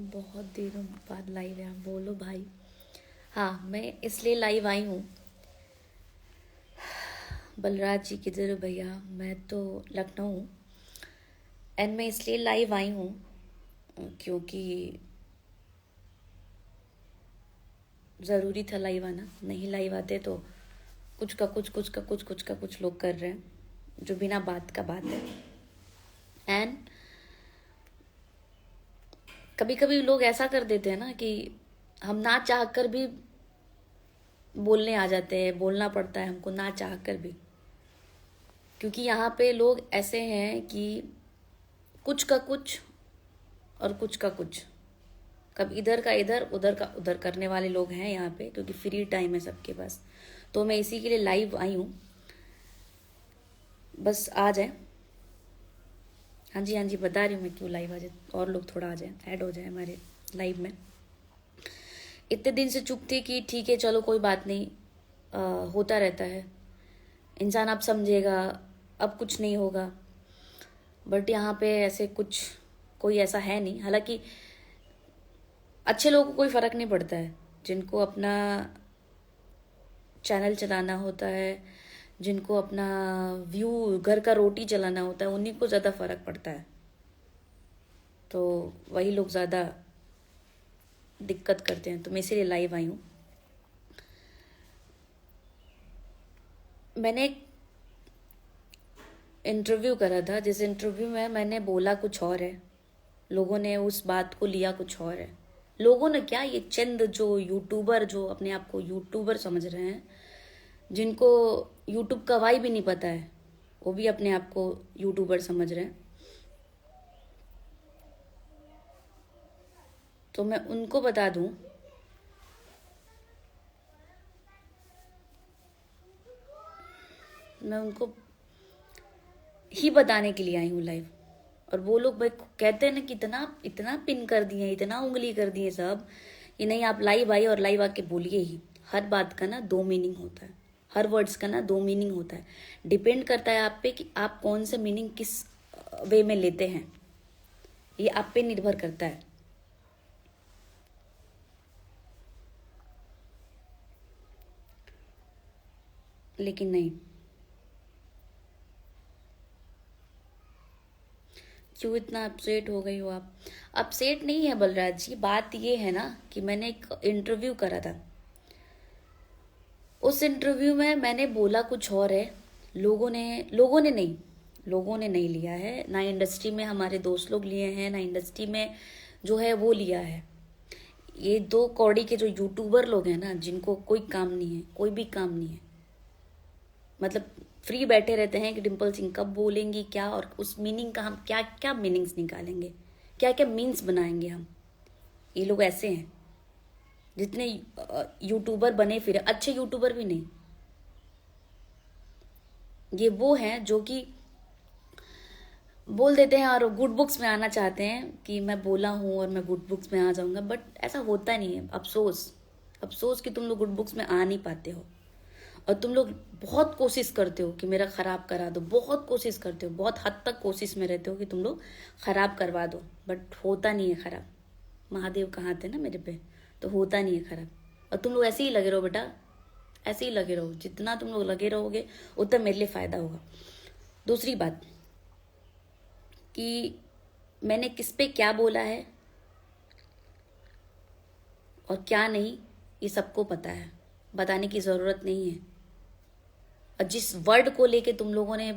बहुत दिनों बाद लाइव है, आप बोलो भाई। हाँ, मैं इसलिए लाइव आई हूँ। बलराज जी किधर हो भैया? मैं तो लखनऊ हूँ। एंड मैं इसलिए लाइव आई हूँ क्योंकि ज़रूरी था लाइव आना। नहीं लाइव आते तो कुछ का कुछ, कुछ का कुछ, कुछ का कुछ लोग कर रहे हैं जो बिना बात का बात है। एंड कभी कभी लोग ऐसा कर देते हैं ना कि हम ना चाह कर भी बोलने आ जाते हैं, बोलना पड़ता है हमको ना चाह कर भी। क्योंकि यहाँ पे लोग ऐसे हैं कि कुछ का कुछ और कुछ का कुछ, कब इधर का इधर उधर का उधर करने वाले लोग हैं यहाँ पे, क्योंकि फ्री टाइम है सबके पास। तो मैं इसी के लिए लाइव आई हूँ, बस आ जाए। हाँ जी हाँ जी, बता रही हूँ मैं क्यों लाइव आ जाए, और लोग थोड़ा आ जाए, ऐड हो जाए हमारे लाइव में। इतने दिन से चुप थी कि ठीक है चलो कोई बात नहीं, होता रहता है, इंसान अब समझेगा, अब कुछ नहीं होगा। बट यहाँ पे ऐसे कुछ कोई ऐसा है नहीं। हालांकि अच्छे लोगों को कोई फर्क नहीं पड़ता है, जिनको अपना चैनल चलाना होता है, जिनको अपना व्यू, घर का रोटी चलाना होता है, उन्हीं को ज़्यादा फर्क पड़ता है। तो वही लोग ज़्यादा दिक्कत करते हैं। तो मैं इसीलिए लाइव आई हूँ। मैंने एक इंटरव्यू करा था, जिस इंटरव्यू में मैंने बोला कुछ और है, लोगों ने उस बात को लिया कुछ और है। लोगों ने क्या, ये चंद जो यूट्यूबर, जो अपने आप को यूट्यूबर समझ रहे हैं, जिनको यूट्यूब का वाई भी नहीं पता है, वो भी अपने आप को यूट्यूबर समझ रहे हैं। तो मैं उनको बता दूं, मैं उनको ही बताने के लिए आई हूँ लाइव। और वो लोग भाई कहते हैं ना कि इतना इतना पिन कर दिए, इतना उंगली कर दिए सब, कि नहीं आप लाइव आइए और लाइव आके बोलिए ही। हर बात का ना दो मीनिंग होता है, हर वर्ड्स का ना दो मीनिंग होता है। डिपेंड करता है आप पे कि आप कौन सा मीनिंग किस वे में लेते हैं, ये आप पे निर्भर करता है। लेकिन नहीं, क्यों इतना अपसेट हो गई हो आप? अपसेट नहीं है बलराज जी, बात ये है ना कि मैंने एक इंटरव्यू करा था। उस इंटरव्यू में मैंने बोला कुछ और है, लोगों ने नहीं लिया है। ना इंडस्ट्री में हमारे दोस्त लोग लिए हैं, ना इंडस्ट्री में जो है वो लिया है। ये दो कौड़ी के जो यूट्यूबर लोग हैं ना, जिनको कोई काम नहीं है, कोई भी काम नहीं है, मतलब फ्री बैठे रहते हैं कि डिम्पल सिंह कब बोलेंगी क्या, और उस मीनिंग का हम क्या क्या मीनिंग्स निकालेंगे, क्या क्या मीन्स बनाएंगे हम। ये लोग ऐसे हैं। जितने यूट्यूबर बने फिर, अच्छे यूट्यूबर भी नहीं, ये वो हैं जो कि बोल देते हैं और गुड बुक्स में आना चाहते हैं कि मैं बोला हूँ और मैं गुड बुक्स में आ जाऊंगा। बट ऐसा होता नहीं है। अफसोस, अफसोस कि तुम लोग गुड बुक्स में आ नहीं पाते हो। और तुम लोग बहुत कोशिश करते हो कि मेरा खराब करा दो, बहुत कोशिश करते हो, बहुत हद तक कोशिश में रहते हो कि तुम लोग खराब करवा दो, बट होता नहीं है खराब। महादेव कहाँ थे ना मेरे पे, तो होता नहीं है खराब। और तुम लोग ऐसे ही लगे रहो बेटा, ऐसे ही लगे रहो। जितना तुम लोग लगे रहोगे उतना मेरे लिए फायदा होगा। दूसरी बात कि मैंने किस पे क्या बोला है और क्या नहीं, ये सबको पता है, बताने की ज़रूरत नहीं है। और जिस वर्ड को लेके तुम लोगों ने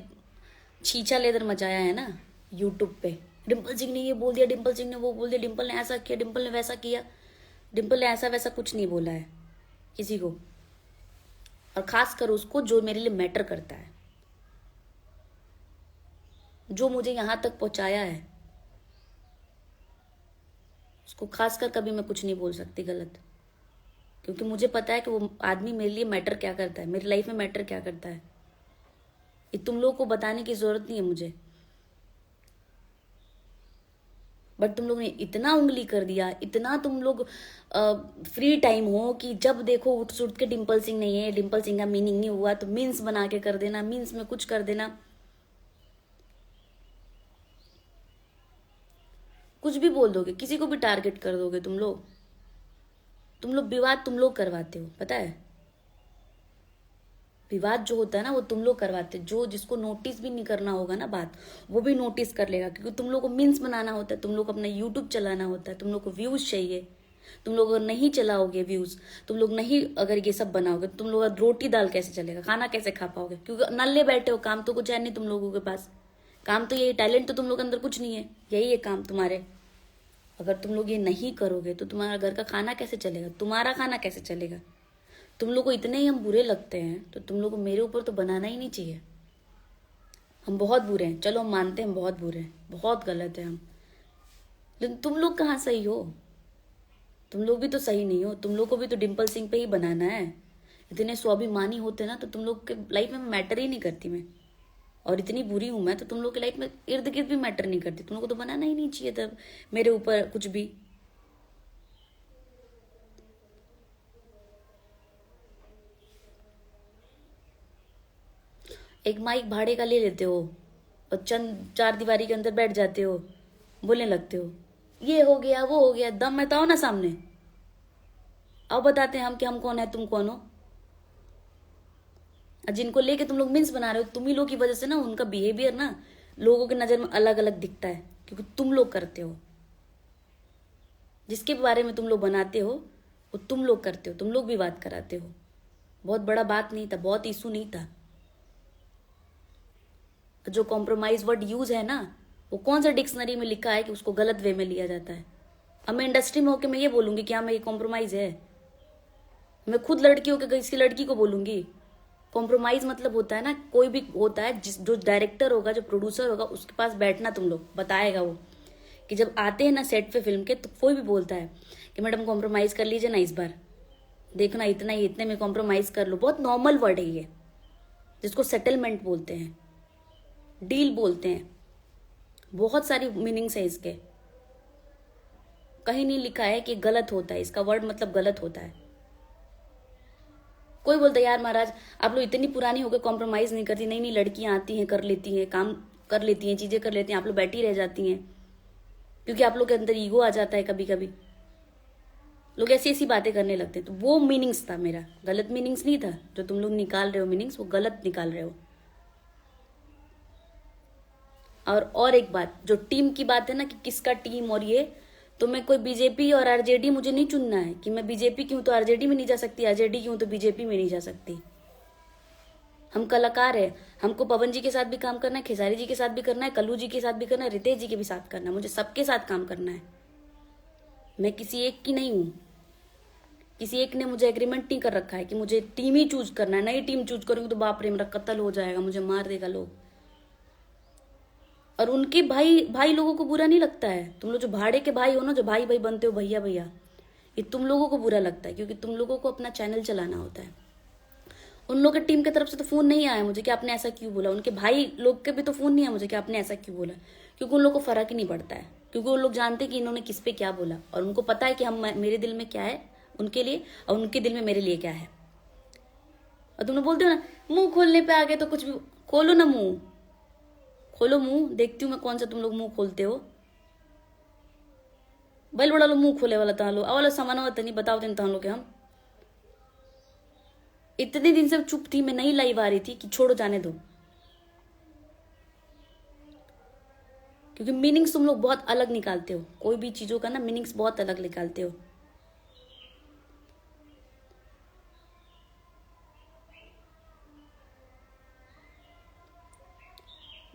छीछा लेदर मचाया है ना यूट्यूब पे, डिम्पल सिंह ने ये बोल दिया, डिम्पल सिंह ने वो बोल दिया, डिम्पल ने ऐसा किया, डिम्पल ने वैसा किया। डिम्पल ने ऐसा वैसा कुछ नहीं बोला है किसी को, और खास कर उसको जो मेरे लिए मैटर करता है, जो मुझे यहाँ तक पहुंचाया है, उसको खास कर कभी मैं कुछ नहीं बोल सकती गलत। क्योंकि मुझे पता है कि वो आदमी मेरे लिए मैटर क्या करता है, मेरी लाइफ में मैटर क्या करता है। ये तुम लोगों को बताने की जरूरत नहीं है मुझे। बट तुम लोग ने इतना उंगली कर दिया, इतना तुम लोग फ्री टाइम हो कि जब देखो उठ सुट के डिम्पल सिंह नहीं है, डिम्पल सिंह का मीनिंग नहीं हुआ तो मीन्स बना के कर देना, मीन्स में कुछ कर देना। कुछ भी बोल दोगे, किसी को भी टारगेट कर दोगे तुम लोग विवाद तुम लोग करवाते हो, पता है। विवाद जो होता है ना वो तुम लोग करवाते हो। जो जिसको नोटिस भी नहीं करना होगा ना बात, वो भी नोटिस कर लेगा, क्योंकि तुम लोग को मीन्स बनाना होता है, तुम लोग को अपना यूट्यूब चलाना होता है, तुम लोग को व्यूज चाहिए। तुम लोग अगर नहीं चलाओगे व्यूज, तुम लोग नहीं अगर ये सब बनाओगे, तुम लोग रोटी दाल कैसे चलेगा, खाना कैसे खा पाओगे, क्योंकि नल्ले बैठे हो, काम तो कुछ है नहीं तुम लोगों के पास। काम तो यही, टैलेंट तो तुम लोग के अंदर कुछ नहीं है, यही है काम तुम्हारे। अगर तुम लोग ये नहीं करोगे तो तुम्हारा घर का खाना कैसे चलेगा, तुम्हारा खाना कैसे चलेगा। तुम लोग को इतने ही हम बुरे लगते हैं तो तुम लोग को मेरे ऊपर तो बनाना ही नहीं चाहिए। हम बहुत बुरे हैं, चलो हम मानते हैं हम बहुत बुरे हैं, बहुत गलत है हम, लेकिन तुम लोग कहाँ सही हो। तुम लोग भी तो सही नहीं हो, तुम लोग को भी तो डिम्पल सिंह पे ही बनाना है। इतने स्वाभिमानी होते ना तो तुम लोग के लाइफ में मैटर ही नहीं करती मैं। और इतनी बुरी हूं मैं तो तुम लोग की लाइफ में इर्द गिर्द भी मैटर नहीं करती। तुम लोग को तो बनाना ही नहीं चाहिए तब मेरे ऊपर कुछ भी। एक माइक भाड़े का ले लेते हो और चंद चार दीवारी के अंदर बैठ जाते हो, बोलने लगते हो ये हो गया वो हो गया। दम में तो आओ ना सामने, अब बताते हैं हम कि हम कौन है तुम कौन हो। जिनको लेके तुम लोग मीन्स बना रहे हो, तुम ही लोग की वजह से ना उनका बिहेवियर ना लोगों की नजर में अलग अलग दिखता है, क्योंकि तुम लोग करते हो। जिसके बारे में तुम लोग बनाते हो वो तुम लोग करते हो, तुम लोग भी बात कराते हो। बहुत बड़ा बात नहीं था, बहुत इशू नहीं था। जो कॉम्प्रोमाइज वर्ड यूज है ना, वो कौन सा डिक्शनरी में लिखा है कि उसको गलत वे में लिया जाता है। अब मैं इंडस्ट्री में होकर मैं ये बोलूंगी कि हाँ मैं ये कॉम्प्रोमाइज है, मैं खुद लड़की होकर किसी लड़की को बोलूंगी। कॉम्प्रोमाइज मतलब होता है ना, कोई भी होता है जो डायरेक्टर होगा, जो प्रोड्यूसर होगा, उसके पास बैठना, तुम लोग बताएगा वो कि जब आते हैं ना सेट पे फिल्म के, तो कोई भी बोलता है कि मैडम कॉम्प्रोमाइज कर लीजिए ना इस बार, देखना इतना ही, इतने में कॉम्प्रोमाइज कर लो। बहुत नॉर्मल वर्ड है ये, जिसको सेटलमेंट बोलते हैं, डील बोलते हैं। बहुत सारी मीनिंग्स है इसके। कहीं नहीं लिखा है कि गलत होता है, इसका वर्ड मतलब गलत होता है। कोई बोलता है यार महाराज आप लोग इतनी पुरानी होकर कॉम्प्रोमाइज नहीं करती, नई नई लड़कियां आती हैं, कर लेती हैं, काम कर लेती हैं, चीजें कर लेती हैं, आप लोग बैठी रह जाती हैं, क्योंकि आप लोग के अंदर ईगो आ जाता है। कभी कभी लोग ऐसी ऐसी बातें करने लगते हैं। तो वो मीनिंग्स था मेरा, गलत मीनिंग्स नहीं था। जो तुम लोग निकाल रहे हो मीनिंग्स, वो गलत निकाल रहे हो। और एक बात, जो टीम की बात है ना कि किसका टीम और ये, तो मैं कोई बीजेपी और आरजेडी मुझे नहीं चुनना है कि मैं बीजेपी की हूं तो आरजेडी में नहीं जा सकती, आरजेडी की हूं तो बीजेपी में नहीं जा सकती। हम कलाकार है, हमको पवन जी के साथ भी काम करना है, खेसारी जी के साथ भी करना है, कल्लू जी के साथ भी करना है, रितेश जी के भी साथ करना है, मुझे सबके साथ काम करना है। मैं किसी एक की नहीं हूं। किसी एक ने मुझे एग्रीमेंट नहीं कर रखा है कि मुझे टीम ही चूज करना है। नई टीम चूज करूंगी तो बाप रे मेरा कत्ल हो जाएगा, मुझे मार देगा लोग। और उनके भाई भाई लोगों को बुरा नहीं लगता है। तुम लोग जो भाड़े के भाई हो ना, जो भाई भाई बनते हो, भैया भैया, ये तुम लोगों को बुरा लगता है, क्योंकि तुम लोगों को अपना चैनल चलाना होता है। उन लोग की टीम की तरफ से तो फोन नहीं आया मुझे कि आपने ऐसा क्यों बोला। उनके भाई लोग के भी तो फोन नहीं आया मुझे कि आपने ऐसा क्यों बोला, क्योंकि उन लोग को फर्क ही नहीं पड़ता है। क्योंकि उन लोग जानते कि इन्होंने किस पे क्या बोला, और उनको पता है कि हम मेरे दिल में क्या है उनके लिए, और उनके दिल में मेरे लिए क्या है। और तुम लोग बोलते हो ना मुंह खोलने पे आ गए तो कुछ भी खोलो ना, मुंह खोलो, मुंह देखती हूँ मैं कौन सा तुम लोग मुंह खोलते हो। बैल बड़ा लो मुंह खोले वाला तालो वाला सामान होता नहीं, बताओ दिन तालो के हम इतने दिन से चुप थी, मैं नहीं लाइव आ रही थी कि छोड़ो जाने दो, क्योंकि मीनिंग्स तुम लोग बहुत अलग निकालते हो। कोई भी चीजों का ना मीनिंग्स बहुत अलग निकालते हो।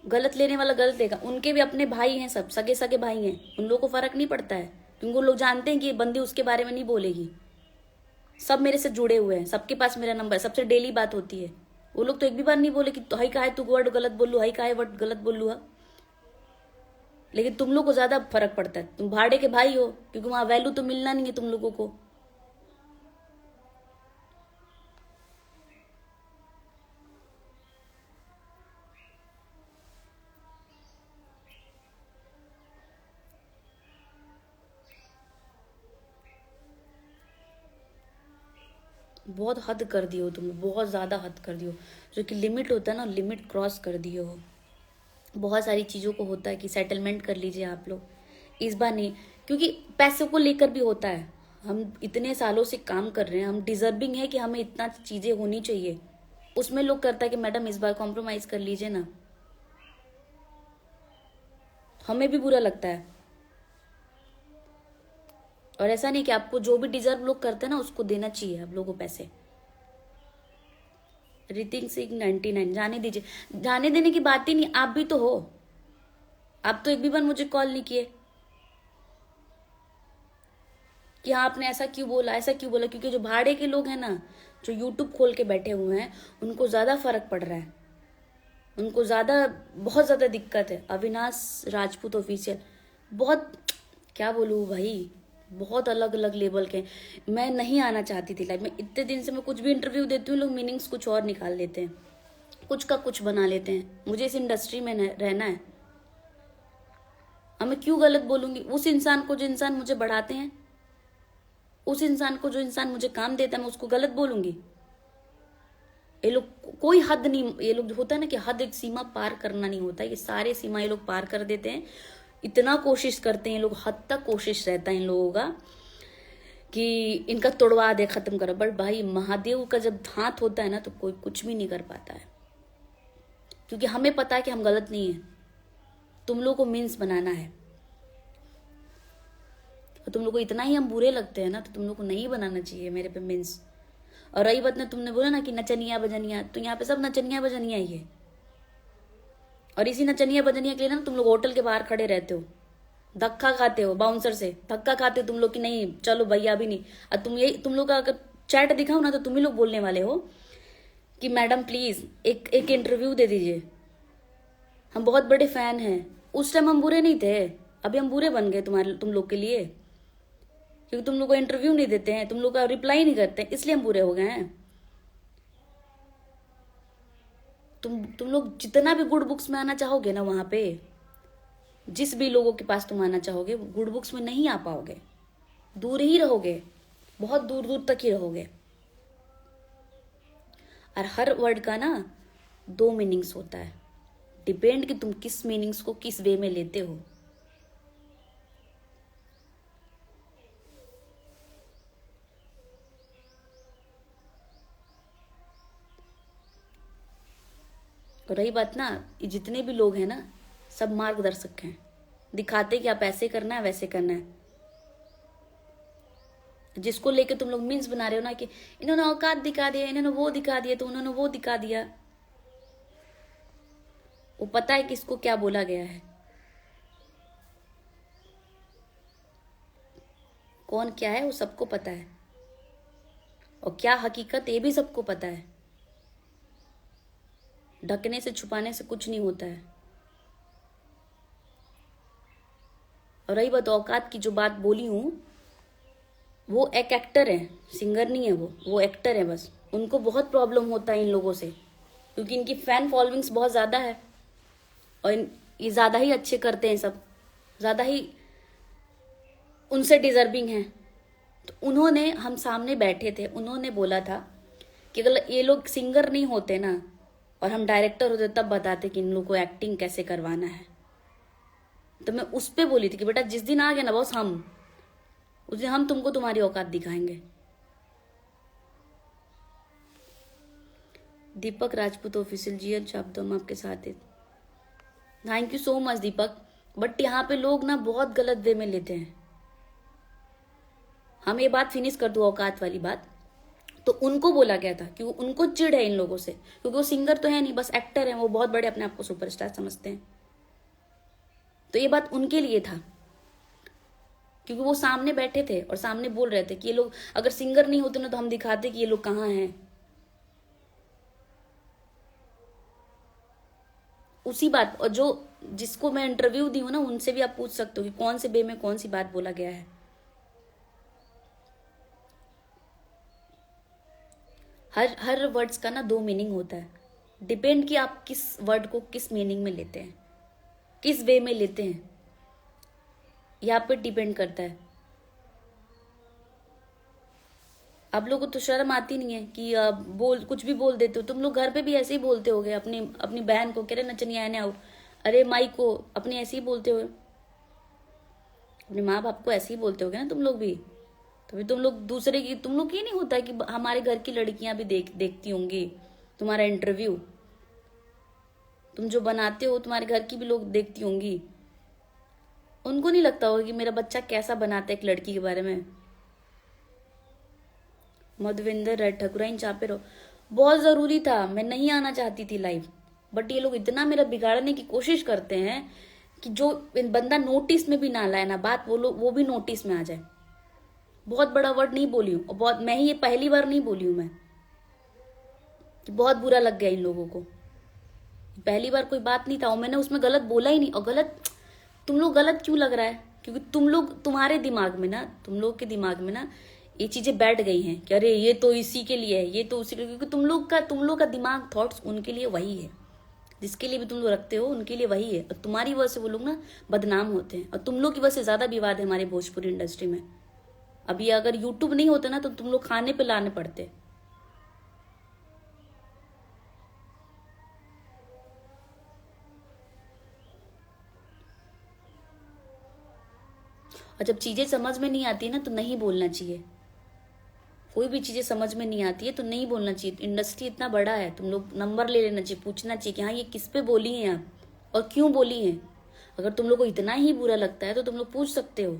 गलत लेने वाला गलत लेगा। उनके भी अपने भाई हैं, सब सगे सगे भाई हैं, उन लोगों को फर्क नहीं पड़ता है, क्योंकि उन लोग जानते हैं कि ये बंदी उसके बारे में नहीं बोलेगी। सब मेरे से जुड़े हुए हैं, सबके पास मेरा नंबर, सबसे डेली बात होती है। वो लोग तो एक भी बार नहीं बोले कि हई का है तू वर्ड गलत बोलू, हई का है वर्ड गलत बोलू है। लेकिन तुम लोग को ज्यादा फर्क पड़ता है, तुम भाड़े के भाई हो, क्योंकि वहां वैल्यू तो मिलना नहीं है तुम लोगों को। बहुत हद कर दिए हो तुम, बहुत ज्यादा हद कर दियो। जो कि लिमिट होता है ना, लिमिट क्रॉस कर दिए हो। बहुत सारी चीज़ों को होता है कि सेटलमेंट कर लीजिए आप लोग, इस बार नहीं, क्योंकि पैसे को लेकर भी होता है। हम इतने सालों से काम कर रहे हैं, हम डिजर्विंग है कि हमें इतना चीजें होनी चाहिए। उसमें लोग करता है कि मैडम इस बार कॉम्प्रोमाइज कर लीजिए ना, हमें भी बुरा लगता है। और ऐसा नहीं कि आपको जो भी डिजर्व लोग करते हैं ना उसको देना चाहिए आप लोगों को पैसे। ऋतिक सिंह 99, जाने दीजिए, जाने देने की बात ही नहीं, आप भी तो हो। आप तो एक भी बार मुझे कॉल नहीं किए कि हाँ आपने ऐसा क्यों बोला, ऐसा क्यों बोला। क्योंकि जो भाड़े के लोग हैं ना, जो यूट्यूब खोल के बैठे हुए हैं, उनको ज्यादा फर्क पड़ रहा है, उनको ज्यादा, बहुत ज्यादा दिक्कत है। अविनाश राजपूत ऑफिशियल, बहुत, क्या बोलूँ भाई, बहुत अलग अलग लेवल के। मैं नहीं आना चाहती थी लाइफ में, इतने दिन से मैं कुछ भी इंटरव्यू देती हूँ, लोग मीनिंग्स कुछ और निकाल लेते हैं, कुछ का कुछ बना लेते हैं। मुझे इस इंडस्ट्री में रहना है, अब मैं क्यों गलत बोलूंगी उस इंसान को, जो इंसान मुझे बढ़ाते हैं, उस इंसान को, जो इंसान मुझे काम देता है, मैं उसको गलत बोलूंगी। ये लोग कोई हद नहीं, ये लोग होता है ना कि हद, एक सीमा पार करना नहीं होता, ये सारे सीमा ये लोग पार कर देते हैं। इतना कोशिश करते हैं ये लोग, हद तक कोशिश रहता है इन लोगों का कि इनका तोड़वा दे, खत्म करो। बट भाई महादेव का जब हाथ होता है ना तो कोई कुछ भी नहीं कर पाता है, क्योंकि हमें पता है कि हम गलत नहीं है। तुम लोग को मीन्स बनाना है, और तुम लोग को इतना ही हम बुरे लगते हैं ना, तो तुम लोग को नहीं बनाना चाहिए मेरे पे मीन्स। और रही बात ना, तुमने बोला ना कि नचनिया बजनिया, तो यहाँ पे सब नचनिया बजनिया ही है। और इसी नचनिया बजनिया के लिए ना तुम लोग होटल के बाहर खड़े रहते हो, धक्का खाते हो, बाउंसर से धक्का खाते हो तुम लोग कि नहीं चलो भैया भी नहीं। और तुम लोग का अगर चैट दिखाओ ना तो तुम ही लोग बोलने वाले हो कि मैडम प्लीज एक एक इंटरव्यू दे दीजिए, हम बहुत बड़े फैन हैं। उस टाइम हम बुरे नहीं थे, अभी हम बुरे बन गए तुम लोग के लिए, क्योंकि तुम लोग को इंटरव्यू नहीं देते हैं, तुम लोग का रिप्लाई नहीं करते हैं, इसलिए हम बुरे हो गए हैं। तुम लोग जितना भी गुड बुक्स में आना चाहोगे ना, वहां पे जिस भी लोगों के पास तुम आना चाहोगे, गुड बुक्स में नहीं आ पाओगे, दूर ही रहोगे, बहुत दूर दूर तक ही रहोगे। और हर वर्ड का ना 2 मीनिंग्स होता है, डिपेंड कि तुम किस मीनिंग्स को किस वे में लेते हो। और रही बात ना, ये जितने भी लोग हैं ना, सब मार्गदर्शक हैं, दिखाते कि आप ऐसे करना है वैसे करना है। जिसको लेके तुम लोग मीन्स बना रहे हो ना कि इन्होंने औकात दिखा दिया, इन्होंने वो दिखा दिया, तो उन्होंने वो दिखा दिया, वो पता है कि इसको क्या बोला गया है, कौन क्या है वो सबको पता है, और क्या हकीकत ये भी सबको पता है। ढकने से छुपाने से कुछ नहीं होता है। और रही बात औकात की, जो बात बोली हूं, वो एक एक्टर है, सिंगर नहीं है वो एक्टर है बस। उनको बहुत प्रॉब्लम होता है इन लोगों से, क्योंकि इनकी फैन फॉलोइंग्स बहुत ज्यादा है, और ये ज्यादा ही अच्छे करते हैं, सब ज्यादा ही उनसे डिजर्विंग है। तो उन्होंने, हम सामने बैठे थे, उन्होंने बोला था कि अगर ये लोग सिंगर नहीं होते ना और हम डायरेक्टर होते तब बताते कि इन लोगों को एक्टिंग कैसे करवाना है। तो मैं उस पे बोली थी कि बेटा जिस दिन आ गए ना बॉस, हम उस दिन हम तुमको तुम्हारी औकात दिखाएंगे। दीपक राजपूत ऑफिशियल जी, शब्दों में आपके साथ है, thank you so much Deepak. But यहाँ पे लोग ना बहुत गलत वे में लेते हैं। हम ये बात फिनिश कर दो, औकात वाली बात, तो उनको बोला गया था क्योंकि उनको चिढ़ है इन लोगों से, क्योंकि वो सिंगर तो है नहीं, बस एक्टर है, वो बहुत बड़े अपने आप को सुपरस्टार समझते हैं। तो ये बात उनके लिए था, क्योंकि वो सामने बैठे थे और सामने बोल रहे थे कि ये लोग अगर सिंगर नहीं होते ना तो हम दिखाते कि ये लोग कहाँ हैं। उसी बात, और जो जिसको मैं इंटरव्यू दी हूँ ना, उनसे भी आप पूछ सकते हो कि कौन से वे में कौन सी बात बोला गया है। हर वर्ड्स का ना 2 मीनिंग होता है, डिपेंड कि आप किस वर्ड को किस मीनिंग में लेते हैं, किस वे में लेते हैं, यहाँ पे डिपेंड करता है। आप लोगों को तो शर्म आती नहीं है कि बोल कुछ भी बोल देते हो। तुम लोग घर पे भी ऐसे ही बोलते होगे अपनी अपनी बहन को, कह रहे नचनिया आने आओ, अरे माई को अपने ऐसे ही बोलते हो। अपने माँ बाप को ऐसे ही बोलते होगे ना तुम लोग भी, तभी तुम लोग दूसरे की, तुम लोग ये नहीं होता कि हमारे घर की लड़कियां भी देखती होंगी तुम्हारा इंटरव्यू, तुम जो बनाते हो तुम्हारे घर की भी लोग देखती होंगी, उनको नहीं लगता होगा कि मेरा बच्चा कैसा बनाता है एक लड़की के बारे में। मधुविंदर रेड ठकुराइन चापे रहो, बहुत जरूरी था, मैं नहीं आना चाहती थी लाइव, बट ये लोग इतना मेरा बिगाड़ने की कोशिश करते हैं कि जो बंदा नोटिस में भी ना लाए ना बात, वो भी नोटिस में आ जाए। बहुत बड़ा वर्ड नहीं बोली हूँ, और बहुत, मैं ही ये पहली बार नहीं बोली हूँ मैं, कि बहुत बुरा लग गया इन लोगों को। पहली बार कोई बात नहीं था और मैंने उसमें गलत बोला ही नहीं। और गलत, तुम लोग गलत क्यों लग रहा है? क्योंकि तुम लोग, तुम्हारे दिमाग में ना, तुम लोग के दिमाग में ना ये चीजें बैठ गई हैं कि अरे ये तो इसी के लिए है, ये तो उसी के लिए, क्योंकि तुम लोग का दिमाग, थॉट्स उनके लिए वही है, जिसके लिए भी तुम लोग रखते हो उनके लिए वही है। और तुम्हारी वजह से वो लोग ना बदनाम होते हैं, और तुम लोग की वजह से ज्यादा विवाद है हमारे भोजपुरी इंडस्ट्री में। अभी अगर यूट्यूब नहीं होता ना तो तुम लोग खाने पे लाने पड़ते। और जब चीजें समझ में नहीं आती है ना तो नहीं बोलना चाहिए। कोई भी चीजें समझ में नहीं आती है तो नहीं बोलना चाहिए। इंडस्ट्री इतना बड़ा है, तुम लोग नंबर ले लेना चाहिए, पूछना चाहिए कि हाँ ये किस पे बोली हैं आप और क्यों बोली हैं। अगर तुम लोग को इतना ही बुरा लगता है तो तुम लोग पूछ सकते हो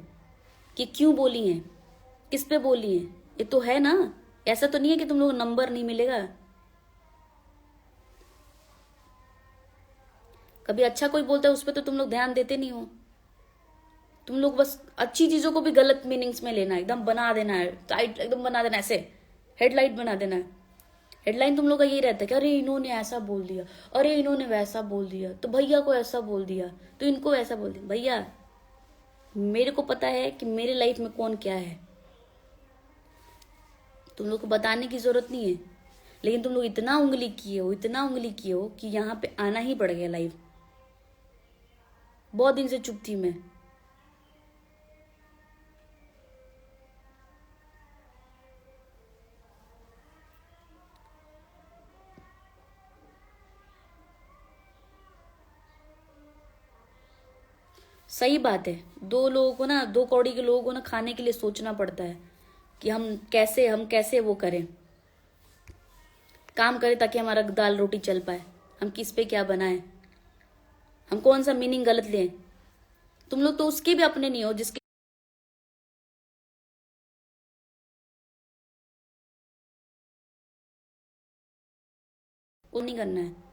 कि क्यों बोली हैं, किस पे बोली हैं। ये तो है ना, ऐसा तो नहीं है कि तुम लोग नंबर नहीं मिलेगा। कभी अच्छा कोई बोलता है उस पर तो तुम लोग ध्यान देते नहीं हो। तुम लोग बस अच्छी चीजों को भी गलत मीनिंग्स में लेना, एकदम बना देना है टाइट, एकदम बना देना, ऐसे हेडलाइट बना देना है। हेडलाइन तुम लोग का यही रहता है कि अरे इन्होंने ऐसा बोल दिया, अरे इन्होंने वैसा बोल दिया, तो भैया को ऐसा बोल दिया, तो इनको वैसा बोल दिया। भैया मेरे को पता है कि मेरे लाइफ में कौन क्या है, तुम लोग को बताने की जरूरत नहीं है। लेकिन तुम लोग इतना उंगली किए हो, इतना उंगली किए हो कि यहाँ पे आना ही पड़ गया लाइव। बहुत दिन से चुप थी मैं। सही बात है, दो लोगों को ना, दो कौड़ी के लोगों को ना खाने के लिए सोचना पड़ता है कि हम कैसे वो करें, काम करें ताकि हमारा दाल रोटी चल पाए। हम किस पे क्या बनाएं, हम कौन सा मीनिंग गलत लें। तुम लोग तो उसके भी अपने नहीं हो जिसके वो नहीं करना है।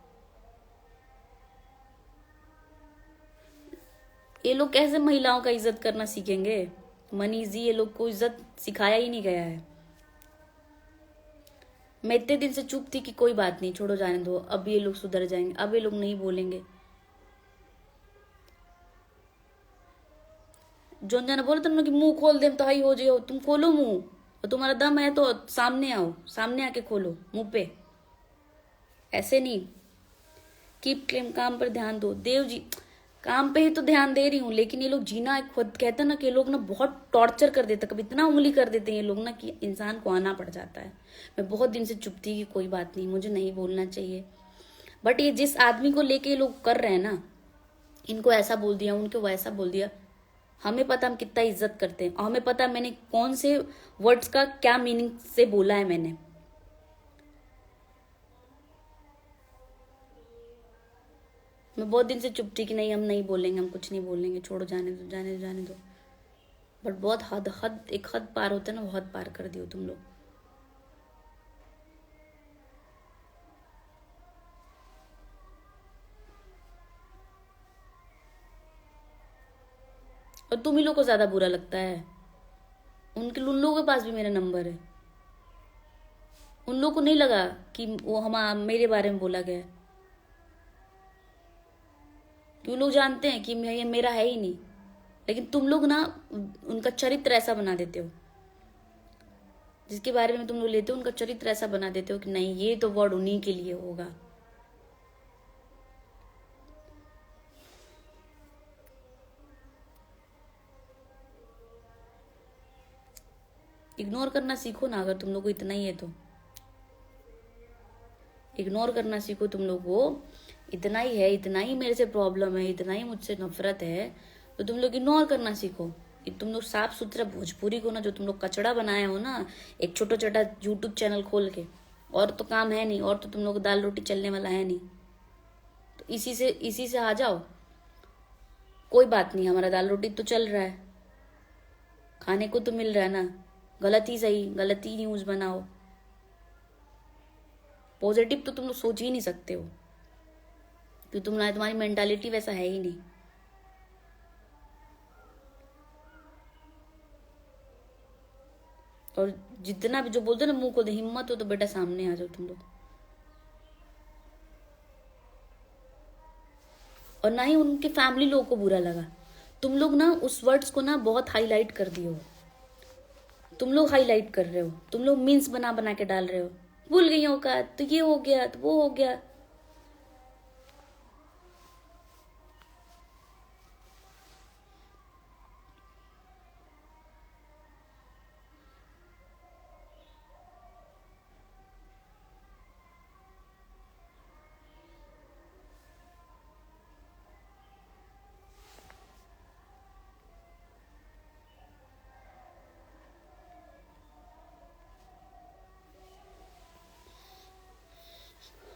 ये लोग कैसे महिलाओं का इज्जत करना सीखेंगे? मनीष जी, ये लोग को इज्जत सिखाया ही नहीं गया है। मैं इतने दिन से चुप थी कि कोई बात नहीं, छोड़ो जाने दो, अब ये लोग सुधर जाएंगे, अब ये लोग नहीं बोलेंगे। जोन जाना बोला तुमने कि मुंह खोल दे तो हाई हो जाओ, तुम खोलो मुंह, और तुम्हारा दम है तो सामने आओ, सामने आके खोलो मुंह पे, ऐसे नहीं। कीप क्लेम, काम पर ध्यान दो। देव जी, काम पे ही तो ध्यान दे रही हूँ, लेकिन ये लोग जीना, खुद कहते हैं ना कि ये लोग ना बहुत टॉर्चर कर देते, कभी इतना उंगली कर देते हैं ये लोग ना कि इंसान को आना पड़ जाता है। मैं बहुत दिन से चुप थी कि कोई बात नहीं, मुझे नहीं बोलना चाहिए, बट ये जिस आदमी को लेके ये लोग कर रहे हैं ना, इनको ऐसा बोल दिया, उनको वैसा बोल दिया, हमें पता हम कितना इज्जत करते हैं, और हमें पता मैंने कौन से वर्ड्स का क्या मीनिंग से बोला है मैंने। मैं बहुत दिन से चुप थी कि नहीं हम नहीं बोलेंगे, हम कुछ नहीं बोलेंगे, छोड़ो जाने दो, जाने दो, जाने दो। बट बहुत हद हद एक हद पार होता है ना, वो हद पार कर दियो तुम लोग। और तुम ही लोग को ज्यादा बुरा लगता है, उन लोगों के पास भी मेरा नंबर है। उन लोगों को नहीं लगा कि वो हम मेरे बारे में बोला गया है, क्यों लोग जानते हैं कि ये मेरा है ही नहीं। लेकिन तुम लोग ना उनका चरित्र ऐसा बना देते हो, जिसके बारे में तुम लोग लेते हो उनका चरित्र ऐसा बना देते हो कि नहीं ये तो वर्ड उन्हीं के लिए होगा। इग्नोर करना सीखो ना, अगर तुम लोग को इतना ही है तो इग्नोर करना सीखो। तुम लोग को इतना ही है, इतना ही मेरे से प्रॉब्लम है, इतना ही मुझसे नफरत है, तो तुम लोग इग्नोर करना सीखो। ये तुम लोग साफ सुथरा भोजपुरी को ना, जो तुम लोग कचड़ा बनाए हो ना एक छोटा छोटा यूट्यूब चैनल खोल के, और तो काम है नहीं, और तो तुम लोग दाल रोटी चलने वाला है नहीं, तो इसी से आ जाओ। कोई बात नहीं, हमारा दाल रोटी तो चल रहा है, खाने को तो मिल रहा है ना। गलत ही सही, गलत ही न्यूज बनाओ। पॉजिटिव तो तुम लोग सोच ही नहीं सकते हो, क्योंकि तुम्हारी मेंटालिटी वैसा है ही नहीं। और जितना भी जो बोलते हो ना मुंह को हिम्मत हो तो बेटा सामने आ जाओ तुम लोग। और ना ही उनके फैमिली लोगों को बुरा लगा। तुम लोग ना उस वर्ड्स को ना बहुत हाईलाइट कर दिए हो, तुम लोग हाईलाइट कर रहे हो, तुम लोग मीन्स बना बना के डाल रहे हो। भूल गई हो का, तो ये हो गया तो वो हो गया।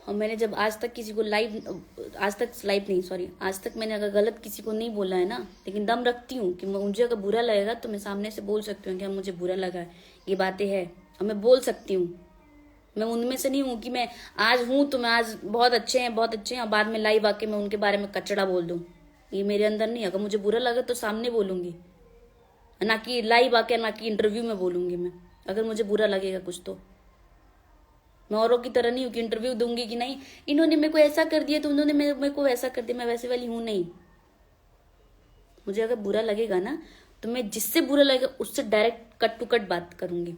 और मैंने जब आज तक किसी को आज तक लाइव नहीं, सॉरी, आज तक मैंने अगर गलत किसी को नहीं बोला है ना, लेकिन दम रखती हूँ कि मुझे अगर बुरा लगेगा तो मैं सामने से बोल सकती हूँ कि हाँ मुझे बुरा लगा है, ये बातें हैं, और मैं बोल सकती हूँ। मैं उनमें से नहीं हूँ कि मैं आज हूँ तो मैं आज बहुत अच्छे हैं बहुत अच्छे हैं, और बाद में लाइव आके मैं उनके बारे में कचड़ा बोल दूँ। ये मेरे अंदर नहीं। अगर मुझे बुरा लगा तो सामने बोलूंगी, ना कि लाइव आके, ना कि इंटरव्यू में बोलूंगी मैं, अगर मुझे बुरा लगेगा कुछ तो। मैं औरों की तरह नहीं हूँ कि इंटरव्यू दूंगी कि नहीं इन्होंने मेरे को ऐसा कर दिया तो उन्होंने मेरे को ऐसा कर दिया, मैं वैसे वाली हूं नहीं। मुझे अगर बुरा लगेगा ना तो मैं जिससे बुरा लगेगा उससे डायरेक्ट कट टू कट बात करूंगी।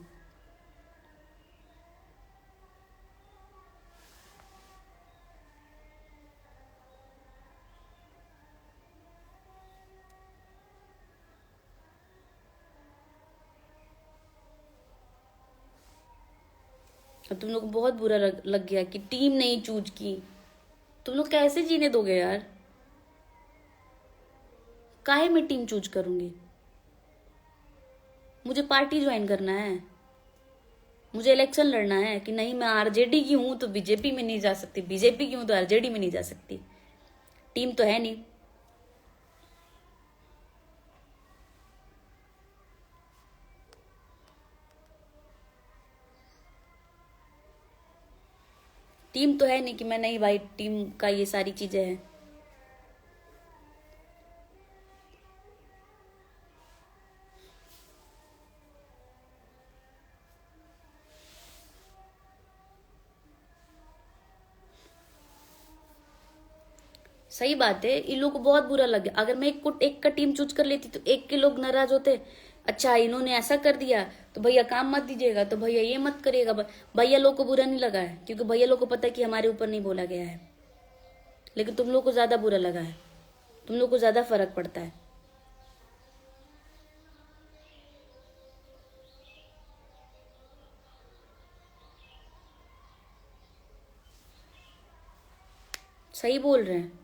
अब तुम लोग को बहुत बुरा लग गया कि टीम नहीं चूज की। तुम लोग कैसे जीने दोगे यार? काहे मैं टीम चूज करूंगी? मुझे पार्टी ज्वाइन करना है, मुझे इलेक्शन लड़ना है कि नहीं मैं आरजेडी की हूं तो बीजेपी में नहीं जा सकती, बीजेपी की हूं तो आरजेडी में नहीं जा सकती। टीम तो है नहीं। टीम तो है नहीं कि मैं नहीं भाई टीम का ये सारी चीजें हैं। सही बात है, इन लोगों को बहुत बुरा लग गया। अगर मैं एक का टीम चूज कर लेती तो एक के लोग नाराज होते, अच्छा इन्होंने ऐसा कर दिया तो भैया काम मत दीजिएगा, तो भैया ये मत करिएगा। भैया लोग को बुरा नहीं लगा है क्योंकि भैया लोग को पता है कि हमारे ऊपर नहीं बोला गया है, लेकिन तुम लोग को ज्यादा बुरा लगा है, तुम लोग को ज्यादा फर्क पड़ता है। सही बोल रहे हैं।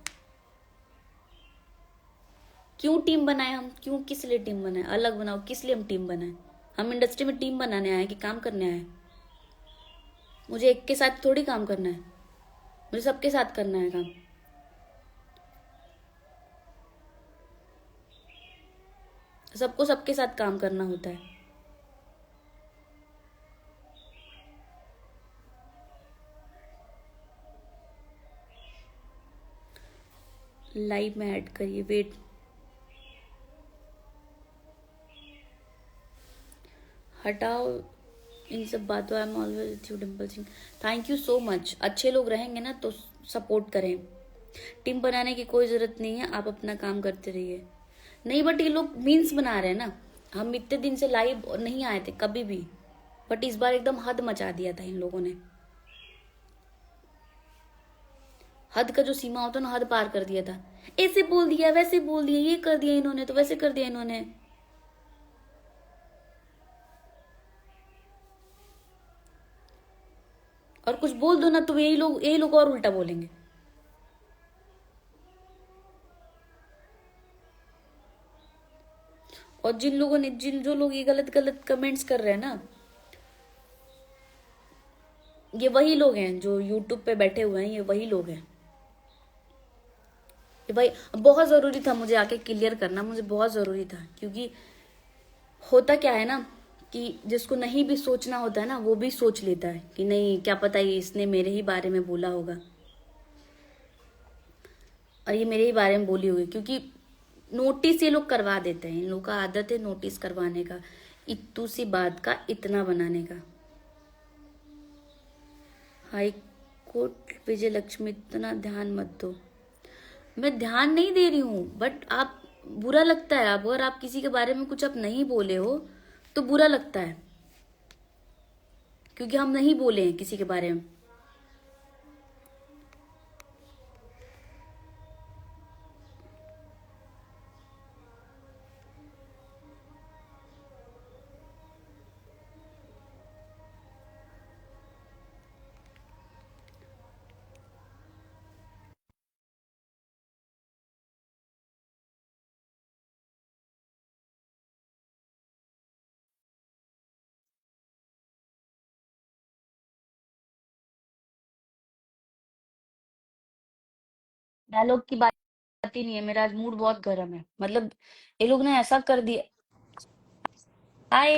क्यों टीम बनाए हम? क्यों, किस लिए टीम बनाए? अलग बनाओ, किस लिए हम टीम बनाए? हम इंडस्ट्री में टीम बनाने आए कि काम करने आए? मुझे एक के साथ थोड़ी काम करना है, मुझे सबके साथ करना है काम। सबको सबके साथ काम करना होता है। लाइव में ऐड करिए, वेट। हटाओ इन सब बातों। I am always with you Dimple Singh. Thank you so much. अच्छे लोग रहेंगे ना तो सपोर्ट करें। टीम बनाने की कोई जरूरत नहीं है, आप अपना काम करते रहिए। नहीं बट ये लोग मीन्स बना रहे हैं ना। हम इतने दिन से लाइव नहीं आए थे कभी भी, बट इस बार एकदम हद मचा दिया था इन लोगों ने। हद का जो सीमा होता ना, हद पार कर दिया था। ऐसे बोल दिया, वैसे बोल दिया, ये कर दिया इन्होंने तो वैसे कर दिया इन्होंने। और कुछ बोल दो ना तो यही लोग और उल्टा बोलेंगे। और जो लोग ये गलत गलत कमेंट्स कर रहे हैं ना, ये वही लोग हैं जो यूट्यूब पे बैठे हुए हैं, ये वही लोग हैं। ये भाई बहुत जरूरी था मुझे आके क्लियर करना, मुझे बहुत जरूरी था, क्योंकि होता क्या है ना कि जिसको नहीं भी सोचना होता है ना, वो भी सोच लेता है कि नहीं, क्या पता ये इसने मेरे ही बारे में बोला होगा और ये मेरे ही बारे में बोली होगी, क्योंकि नोटिस ये लोग करवा देते हैं। इन लोगों का आदत है नोटिस करवाने का, इतू सी बात का इतना बनाने का। हाई कोर्ट विजय लक्ष्मी, इतना ध्यान मत दो। मैं ध्यान नहीं दे रही हूँ, बट आप बुरा लगता है। अब अगर आप किसी के बारे में कुछ आप नहीं बोले हो तो बुरा लगता है, क्योंकि हम नहीं बोले हैं किसी के बारे में। डायलॉग की बात ही नहीं है, मेरा आज मूड बहुत गर्म है। मतलब ये लोग ने ऐसा कर दिया। हाय।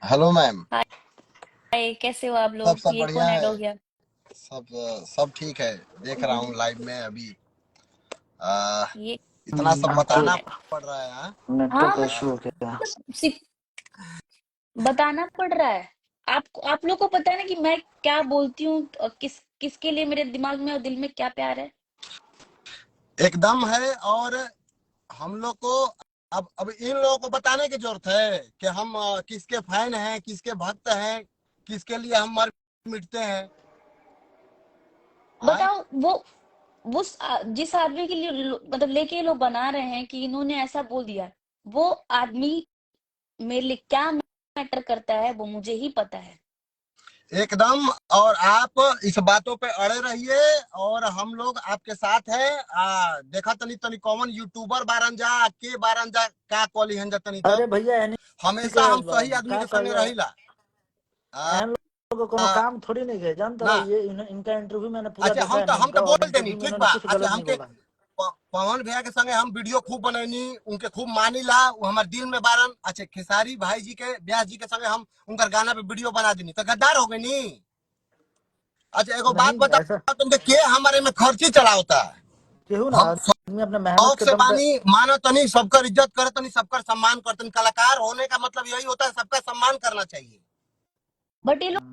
Hello ma'am. हाय, कैसे हो आप सब लोग? सब ये बढ़िया कौन ऐड है। हो गया? सब ठीक है। देख रहा हूँ लाइव में अभी। आ, ये इतना सब कौन बताना है? पड़ रहा है। हाँ। हाँ, नेटवर्क इशू हो मतलब गया। बताना पड़ रहा है। आप लोग को पता है ना कि मैं क्या बोलती हूँ और किसके लिए मेरे दिमाग में और दिल में क्या प्यार है। एकदम है। और हम लोग को अब इन लोगों को बताने की जरूरत है कि हम किसके फैन हैं, किसके भक्त हैं, किसके लिए हम मर मिटते हैं। आए। बताओ, जिस आदमी के लिए मतलब लेके ये लोग बना रहे हैं कि इन्होंने ऐसा बोल दिया, वो आदमी मेरे लिए क्या मैटर करता है वो मुझे ही पता है। एकदम। और आप इस बातों पे अड़े रहिए और हम लोग आपके साथ हैं। देखा तनी तनी कॉमन यूट्यूबर बारन जा का कॉली हन जा तनी अरे तब भैया एनी हमेशा के हम सही आदमी का के कहल संगे जाए, रहिला। आ, एहन लोग को कोनो आ, काम थोड़ी नहीं है। जानता रहो, ना। ये इनका इंटरव्यू मैंने पूरा अच्छा देखा है हम इनका, तो और बोल देनी इंटरव्यू में ठीक इन्होंने बा। कुछ अच्छा गलत नहीं हमके बोला। पवन भैया के संगे हम वीडियो खूब बनैनी, उनके खूब मानिला, वो हमारे दिल में बारन। अच्छा खेसारी भाई जी के, व्यास जी के संगे हम उनका गाना पे वीडियो बना देनी तो गद्दार हो गए नी। अच्छा एगो बात नहीं ऐसा बताओ, तुमके के हमारे में खर्ची चलावता है। केहू ना, हम आदमी अपने मेहनत शौक के से दम पे। बानी, मानो तनी, सबकर इज्जत करे तनी, सबकर सम्मान करतनी। कलाकार होने का मतलब यही होता है, सबका सम्मान करना चाहिए। बट ये लोग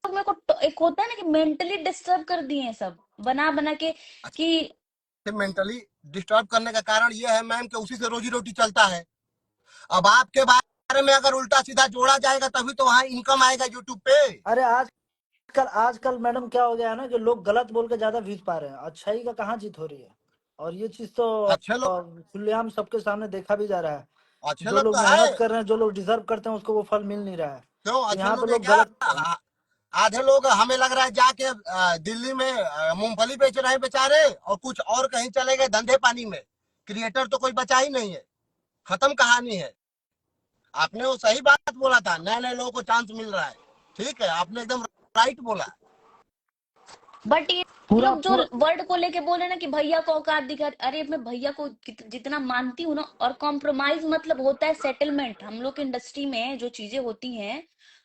मेरे को एक होता है ना कि मेंटली डिस्टर्ब कर दिए हैं सब बना बना के कि अच्छा मेंटली डिस्टर्ब करने का कारण यह है मैम कि उसी से रोजी रोटी चलता है। अब आपके बारे में अगर उल्टा सीधा जोड़ा जाएगा तभी तो वहां इनकम आएगा यूट्यूब पे। अरे आजकल मैडम क्या हो गया है ना कि लोग गलत बोल के ज्यादा व्यूज पा रहे हैं, अच्छाई का कहाँ जीत हो रही है। और ये चीज तो अच्छे लोग, खुलेआम सबके सामने देखा भी जा रहा है। अच्छे जो लोग लोग तो है। मेहनत कर रहे हैं, जो लोग डिजर्व करते हैं, उसको वो फल मिल नहीं रहा है। क्यों तो अच्छे यहाँ पे लोग है लोग क्या? गलत। आधे लोग हमें लग रहा है जाके दिल्ली में मूंगफली बेच रहे हैं बेचारे, और कुछ और कहीं चले गए धंधे पानी में। क्रिएटर तो कोई बचा ही नहीं है, खत्म कहानी है। आपने वो सही बात बोला था, नए नए लोगों को चांस मिल रहा है। ठीक है, आपने एकदम राइट बोला। बट ये पूरा लोग जो पूरा वर्ड को लेके बोले ना कि भैया को औकात दिखा, अरे मैं भैया को जितना मानती हूँ ना, और कॉम्प्रोमाइज मतलब होता है सेटलमेंट। हम लोग की इंडस्ट्री में जो चीजें होती हैं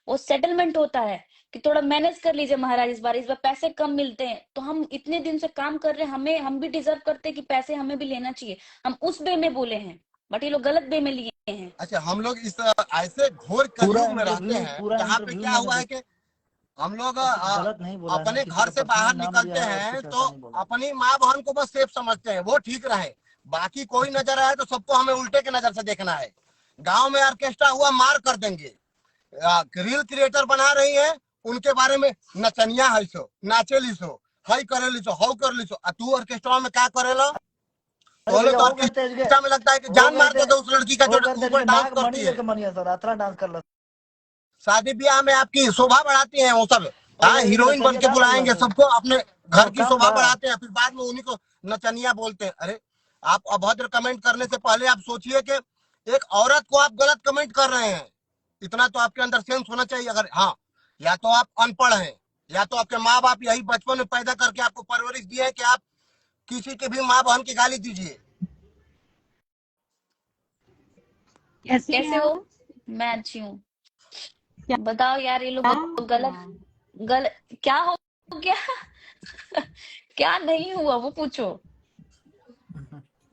वो सेटलमेंट होता है कि थोड़ा मैनेज कर लीजिए महाराज, इस बार पैसे कम मिलते हैं तो हम इतने दिन से काम कर रहे हैं, हम भी डिजर्व करते हैं कि पैसे हमें भी लेना चाहिए। हम उस वे में बोले हैं, बट ये लोग गलत वे में लिए हैं। अच्छा हम लोग इस ऐसे घोर पूरा कलयुग में रहते इंटरव्यू हैं पूरा जहाँ पे इंटरव्यू क्या मैंने हुआ है देखा। कि हम लोग और कुछ गलत नहीं बोला है, ना अपने किसी घर का से पर्सनली बाहर नाम निकलते लिया है, और हैं कुछ तो ऐसा नहीं बोला है। अपनी माँ बहन को बस सेफ समझते हैं, वो ठीक रहे। बाकी कोई नजर आए तो सबको हमें उल्टे के नजर से देखना है। गांव में ऑर्केस्ट्रा हुआ मार कर देंगे। रील क्रिएटर बना रही है, उनके बारे में नचनिया है सो, नाचेली सो, हई करेली सो, हौ करली सो। तू ऑर्केस्ट्रा में क्या करेला? अरे तो भैया तो वो कहते हैं ऑर्केस्ट्रा में लगता है कि वो जान मार कहते दे दो उस लड़की का वो जो कहते हैं ऊपर कि डांस नाग करती मणि है। लेके मनिया सर अथरा डांस कर लो। शादी ब्याह में आपकी शोभा बढ़ाती हैं वो सब। और हाँ, ये हीरोइन बन नचनिया के का बोला बुलाएंगे सर, सबको, अपने घर कोनो की काम शोभा बा। बढ़ाते हैं, फिर बाद में उन्हीं को नचनिया बोलते हैं। अरे आप अभद्र कमेंट करने से पहले आप सोचिए कि एक औरत को आप गलत कमेंट कर रहे हैं, इतना तो आपके अंदर सेंस होना चाहिए। अगर हाँ, या तो आप अनपढ़ हैं, या तो आपके माँ बाप यही बचपन में पैदा करके आपको परवरिश दी है कि आप किसी के भी माँ बहन की गाली दीजिए। कैसे कैसे हैं हो? आप? मैं अच्छी हूँ। क्या बताओ यार, ये लोग क्या गलत हो रहा है? गलत क्या हो गया? क्या नहीं हुआ वो पूछो।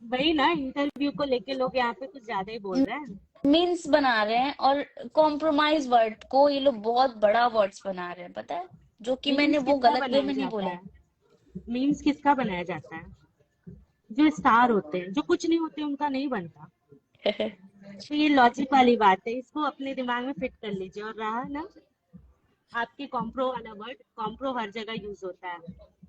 वही ना, इंटरव्यू को लेके लोग यहाँ पे कुछ ज्यादा ही बोल रहे हैं। मीम्स बना रहे हैं और कॉम्प्रोमाइज वर्ड को ये लोग बहुत बड़ा वर्ड्स बना रहे हैं, पता है, जो कि मैंने मीम्स वो किसका गलत वे बनाया में नहीं जाता बोले। है? मीम्स किसका बनाया जाता है? जो स्टार होते हैं, जो कुछ नहीं होते उनका नहीं बनता। तो ये लॉजिक वाली बात है, इसको अपने दिमाग में फिट कर लीजिए। और रहा ना आपके कॉम्प्रो वाला वर्ड, कॉम्प्रो हर जगह यूज होता है।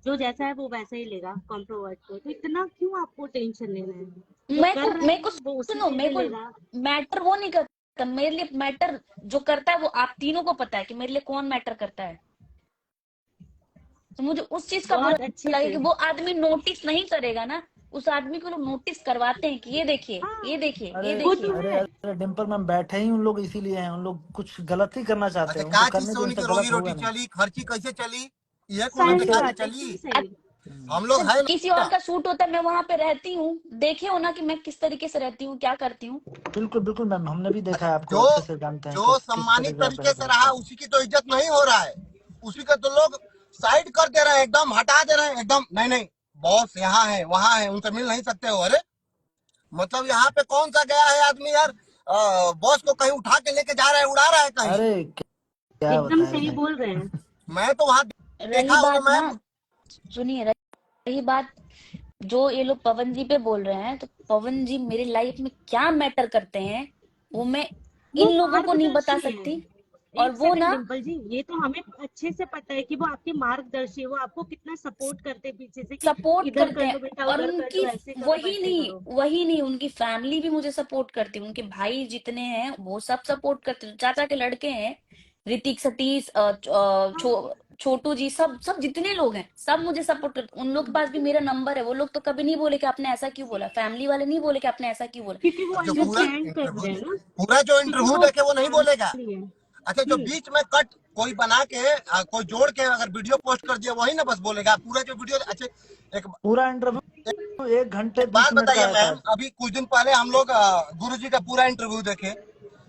जो जैसा है वो वैसा ही लेगा कॉम्प्रो वर्ड को। तो इतना क्यों आपको टेंशन लेना है? जो कर रहे मेरे को हैं वो उसी सुनो, वे मेरे में को लेगा। मैटर वो नहीं करता, मेरे लिए मैटर जो करता है वो आप तीनों को पता है कि मेरे लिए कौन मैटर करता है। तो मुझे उस चीज का बुरा बहुत अच्छे लगे से। कि वो आदमी नोटिस नहीं करेगा ना। उस आदमी को लोग नोटिस करवाते हैं कि ये देखिए, हाँ, ये देखिए, अरे ये वो देखिए। तो अरे है। अरे डिम्पल मैम बैठे ही उन लोग इसीलिए हैं, उन लोग कुछ गलत ही करना चाहते अच्छा, हैं, उनको क्या चीज करने से दो, उनकी इनसे रोजी गलत रोटी होगा नहीं। चली, खर्ची कैसे चली, ये को उन्हें सही दिखा के बात है, एकदम चली। सही। हम लोग अच्छा, है किसी ना। और का शूट होता है, मैं वहां पे रहती हूँ, देखे हो ना कि मैं किस तरीके से रहती हूँ, क्या करती हूँ। बिल्कुल बिल्कुल मैम, हमने भी देखा अच्छा, है आपको, जो अच्छे से जानते हैं जो किस सम्मानित तरीके का तरीके से बिहेव रहा, करते उसी की तो इज्जत नहीं हो रहा है। उसी का तो लोग साइड कर दे रहे हैं, एकदम हटा दे रहे हैं, एकदम नहीं नहीं, बॉस यहाँ है वहां है, उनसे मिल नहीं सकते हो। अरे मतलब यहाँ पे कौन सा गया है आदमी यार, बॉस को कहीं उठा के लेके जा रहा है, उड़ा रहा है हैं। कहीं। अरे क्या एकदम बताए सही भाई। बोल रहे हैं। मैं तो वहां रही देखा हूँ बात ना, मैं। सुनिए, रही बात, जो ये लोग पवन जी पे बोल रहे हैं, तो पवन जी मेरी लाइफ में क्या मैटर करते हैं वो मैं वो इन लोगों को नहीं बता मार्गदर्शी है। सकती। और एक वो सेकंड ना डिम्पल जी, ये तो हमें अच्छे से पता है कि वो आपके मार्गदर्शी है। वो आपको कितना सपोर्ट करते हैं पीछे से कि सपोर्ट इधर करते कर हैं। लो बेटा, और उधर कर उनकी लो, ऐसे करो, वही वैसे नहीं, करो। वही नहीं, उनकी फैमिली भी मुझे सपोर्ट करती है, उनके भाई जितने हैं वो सब सपोर्ट करते हैं, चाचा के लड़के हैं, ऋतिक, सतीश, हाँ, छोटू जी, सब सब जितने लोग हैं सब मुझे सपोर्ट करते हैं। उन लोग के पास भी मेरा नंबर है, वो लोग तो कभी नहीं बोले कि आपने ऐसा क्यों बोला, फैमिली वाले नहीं बोले कि आपने ऐसा क्यों बोला। क्योंकि वो अब जो क्योंकि अंडरस्टैंड कर रहे हैं ना, पूरा जो क्योंकि इंटरव्यू वो देखे वो नहीं बोलेगा। फैमिली है। अच्छा, जो बीच में कट कोई बना के कोई जोड़ के अगर वीडियो पोस्ट कर दिया, वही ना बस बोलेगा पूरा जो वीडियो। अच्छा, एक पूरा इंटरव्यू 1 घंटे एक 20 बात मिनट का बताइए आया था मैम, आज। अभी कुछ दिन पहले हम लोग गुरु जी का पूरा इंटरव्यू देखे,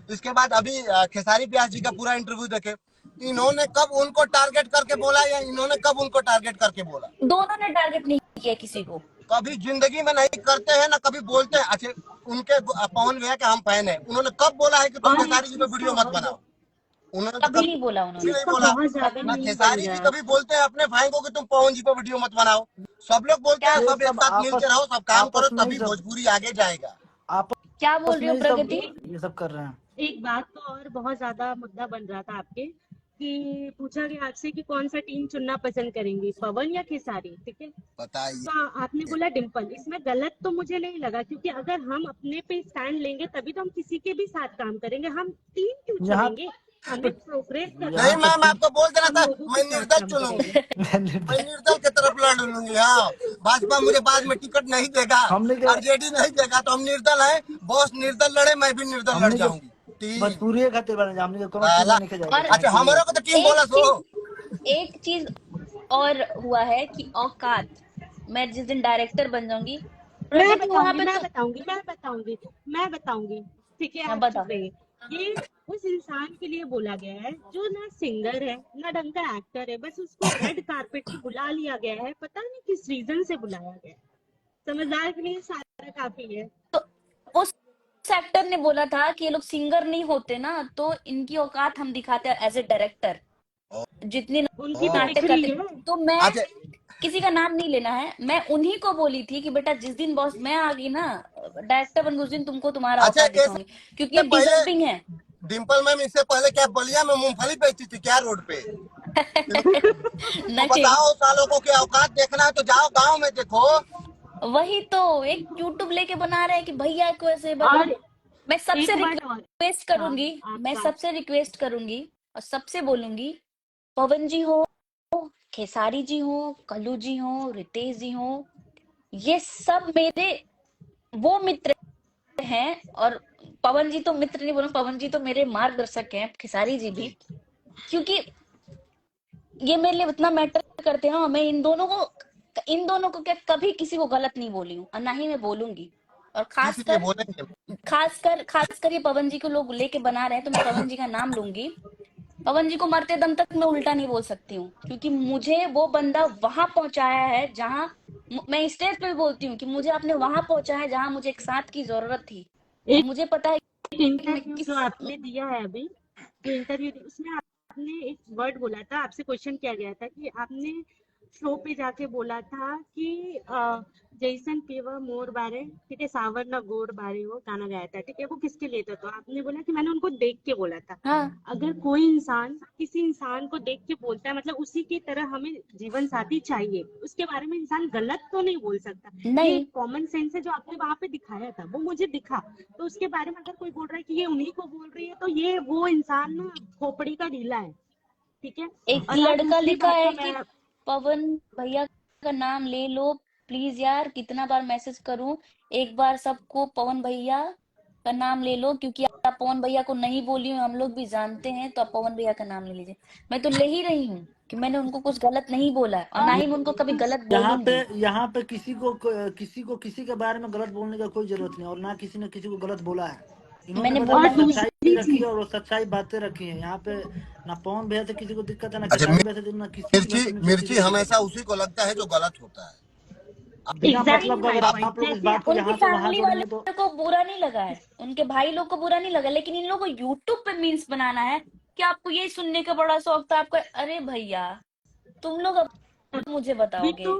इसके बाद अभी खेसारी व्यास जी का पूरा इंटरव्यू देखे। इन्होंने कब उनको टारगेट करके बोला, या इन्होंने कब उनको टारगेट करके बोला? दोनों ने टारगेट नहीं किया किसी को। कभी जिंदगी में नहीं करते हैं ना, कभी बोलते हैं। अच्छा, उनके पवन भैया के हम फैन है, उन्होंने कब बोला है कि तुम और एक खेसारी जी पे चीज का वीडियो मत और बनाओ? उन्होंने तो कभी कभी नहीं बोला उन्होंने। नहीं चीज का बोला। बहुत ज्यादा ना मीम बन खेसारी गया जी है। कभी बोलते हैं अपने भाई को कि तुम पवन जी पे वीडियो मत बनाओ। सब लोग बोलते क्या हैं ये सब एक सब साथ मिल के आपस रहो, सब काम करो, आपस में ही तभी सब भोजपुरी आगे जाएगा। क्या बोल आपस रही में हो ही सब प्रगति? एक ये सब कर रहे हैं। एक बात तो और बहुत ज्यादा मुद्दा बन रहा था आपके, कि पूछा गया आपसे कि कौन सा टीम चुनना पसंद करेंगी, पवन या खेसारी, ठीक है? बताइए। तो आपने बोला डिम्पल। इसमें गलत तो मुझे नहीं लगा, क्योंकि अगर हम अपने पे स्टैंड लेंगे तभी तो हम किसी के भी साथ काम करेंगे। हम टीम क्यों यहाँ चुनेंगे? हमें प्रोग्रेस करना नहीं यहाँ है, तक मैम, कि आपको बोल देना हम था लोगों के मैं साथ निर्दल काम चुनूंगी। करेंगे। मैं निर्दल की तरफ लड़ लूंगी। हाँ, भाजपा मुझे बाद में टिकट नहीं देगा, हमने के आरजेडी नहीं देगा, तो हम निर्दल हैं। बॉस निर्दल लड़े, मैं भी निर्दल लड़ हमने के जाऊंगी। टीम भोजपुरी खातिर बने, हमने के कोनो टीम साला। में नहीं जाए के और चाहे अच्छा, केहू हमारे को होके। तो टीम एक बोला सो। चीज, एक चीज और हुआ है कि औकात, मैं जिस दिन डायरेक्टर बन जाऊंगी, मैं प्रगति वहां बताऊंगी, पे मैं तो। बताऊंगी, मैं बताऊंगी, मैं बताऊंगी। ठीक है, हाँ, आप बताओ। चुप रहिए। ये उस इंसान के लिए बोला गया है जो ना सिंगर है ना ढंग का एक्टर है। बस उसको रेड कारपेट पे बुला लिया गया है, पता नहीं किस रीजन से बुलाया गया है। समझदार के लिए सारा काफी है। तो उस एक्टर ने बोला था कि ये लोग सिंगर नहीं होते ना, तो इनकी औकात हम दिखाते हैं एज ए डायरेक्टर, जितनी उनकी तो दिख नाटक रही करते। है। तो मैं, अच्छा किसी का नाम नहीं लेना है, मैं उन्हीं को बोली थी कि बेटा जिस दिन बॉस मैं आ गई ना, डायरेक्टर बन गई, उस दिन तुमको तुम्हारा अच्छा, औकात दिखाऊंगी, क्योंकि ये इससे पहले डिजर्विंग है। डिम्पल मैम, इससे पहले क्या बलिया में मूंगफली बेचती थी क्या रोड पे? तो नहीं, बताओ, सालों को क्या औकात देखना है तो जाओ गांव में देखो। वही तो, एक यूट्यूब लेके बना रहे हैं कि भैया को ऐसे बनाओ। और मैं सबसे एक वर्ड और रिक्वेस्ट था करूंगी, मैं आपका। सबसे रिक्वेस्ट करूंगी और सबसे बोलूंगी, पवन जी हो, खेसारी जी हो, कल्लू जी हो, रितेश जी हो, ये सब मेरे वो मित्र हैं। और पवन जी तो मित्र नहीं बोलूं, पवन जी तो मेरे मार्गदर्शक हैं, खेसारी जी भी, क्योंकि ये मेरे लिए इतना मैटर करते हैं ना। मैं इन दोनों को क्या कभी किसी को गलत नहीं बोली हूँ और ना ही मैं बोलूंगी। और इसीलिए खासकर बोलेंगे। खासकर खासकर ये पवन जी को लोग लेके बना रहे हैं, तो मैं पवन जी का नाम लूंगी। पवन जी को मरते दम तक मैं उल्टा नहीं बोल सकती हूँ, क्योंकि मुझे वो बंदा वहां पहुंचाया है जहां मैं स्टेज पे भी बोलती हूँ कि मुझे आपने वहां पहुंचाया है जहां मुझे एक साथ की जरूरत थी। और एक मुझे पता है कि मैं इंटरव्यू किस जो आपने दिया है अभी, जो इंटरव्यू उसमें आपने एक वर्ड बोला था, आपसे क्वेश्चन किया गया था कि आपने शो पे जाके बोला था कि जैसन पीवा मोर बारे, ठीक है, सावर ना गोर बारे, वो गाना गाया था, ठीक है, वो किसके लिए था? तो आपने बोला कि मैंने उनको देख के बोला था। हाँ अगर कोई इंसान किसी इंसान को देख के बोलता है, मतलब उसी की तरह हमें जीवन साथी चाहिए, उसके बारे में इंसान गलत तो नहीं बोल सकता। ये नहीं एक कॉमन सेंस है जो आपने वहां पे दिखाया था, वो मुझे दिखा। तो उसके बारे में अगर कोई बोल रहा है कि ये उन्हीं को बोल रही है, तो ये वो इंसान ना खोपड़ी का ढीला है, ठीक है। एक और आप लड़का दूसरी लिखा बात है का कि मैं पवन भैया का नाम ले लो प्लीज यार, कितना बार मैसेज करूं, एक बार सबको पवन भैया का नाम ले लो, क्योंकि आप पवन भैया को नहीं बोली हूँ, हम लोग भी जानते हैं, तो आप पवन भैया का नाम ले लीजिए। मैं तो ले ही रही हूँ कि मैंने उनको कुछ गलत नहीं बोला है और ना ही मैं उनको कभी गलत बोलूंगी। यहाँ पे किसी के बारे में गलत बोलने का कोई जरूरत नहीं, और ना किसी ने किसी को गलत बोला है। इन्होंने मैंने बस और बोला अपनी नहीं। सच्चाई दूसरी रखी है चीज, और वो सच्चाई बातें रखी है। यहाँ पे ना पवन भैया से किसी को दिक्कत है, ना अच्छा, खेसारी भैया से, ना किसी भी मिर्ची भट्टी से किसी मिर्ची को दिक्कत हमेशा नहीं। उसी को लगता है जो गलत होता है। बिना एग्जैक्टली मतलब का माय अगर आप पॉइंट, आप लोग इस जैसे बात को उनकी यहाँ से वहां फैमिली जोड़ेंगे तो वाले को बुरा नहीं लगा है, उनके भाई लोग को बुरा नहीं लगा, लेकिन इन लोगों को यूट्यूब पे मीम्स बनाना है कि आपको ये सुनने का बड़ा शौक था आपको। अरे भैया, तुम लोग अब मुझे तभी बताओगे। तो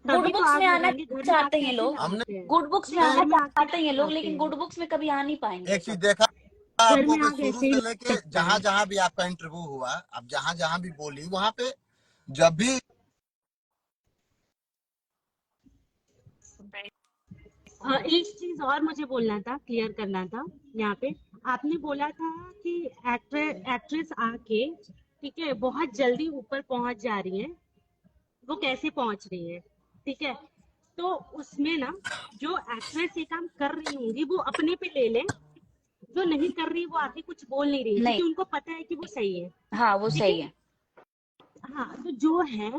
गुड तभी तो बुक्स में आग आना लगाएंगे, घर में आग चाहते हैं ये कैसे लोग, हमने लगाते हैं? गुड बुक्स में आना घर में आग चाहते हैं कैसे ये लोग, लगाते लेकिन हैं? गुड बुक्स में कभी आ नहीं पाएंगे ये एक चीज सब। देखा घर आपको में कि आग शुरू ऐसे ही से लेके लगता है। जहां जहां भी आपका इंटरव्यू हुआ, अब जहां जहां भी बोली वहां पे जब भी एक चीज और मुझे बोलना था, क्लियर करना था यहाँ पे। आपने बोला था कि एक्ट्रेस आके, ठीक है, बहुत जल्दी ऊपर पहुंच जा रही है, वो कैसे पहुंच रही है, ठीक है। तो उसमें ना, जो एक्ट्रेस ये काम कर रही होंगी वो अपने पे ले ले, जो नहीं कर रही वो आके कुछ बोल नहीं रही, नहीं, क्योंकि उनको पता है कि वो सही है, हाँ वो ठीक सही है। है। हाँ, तो जो है,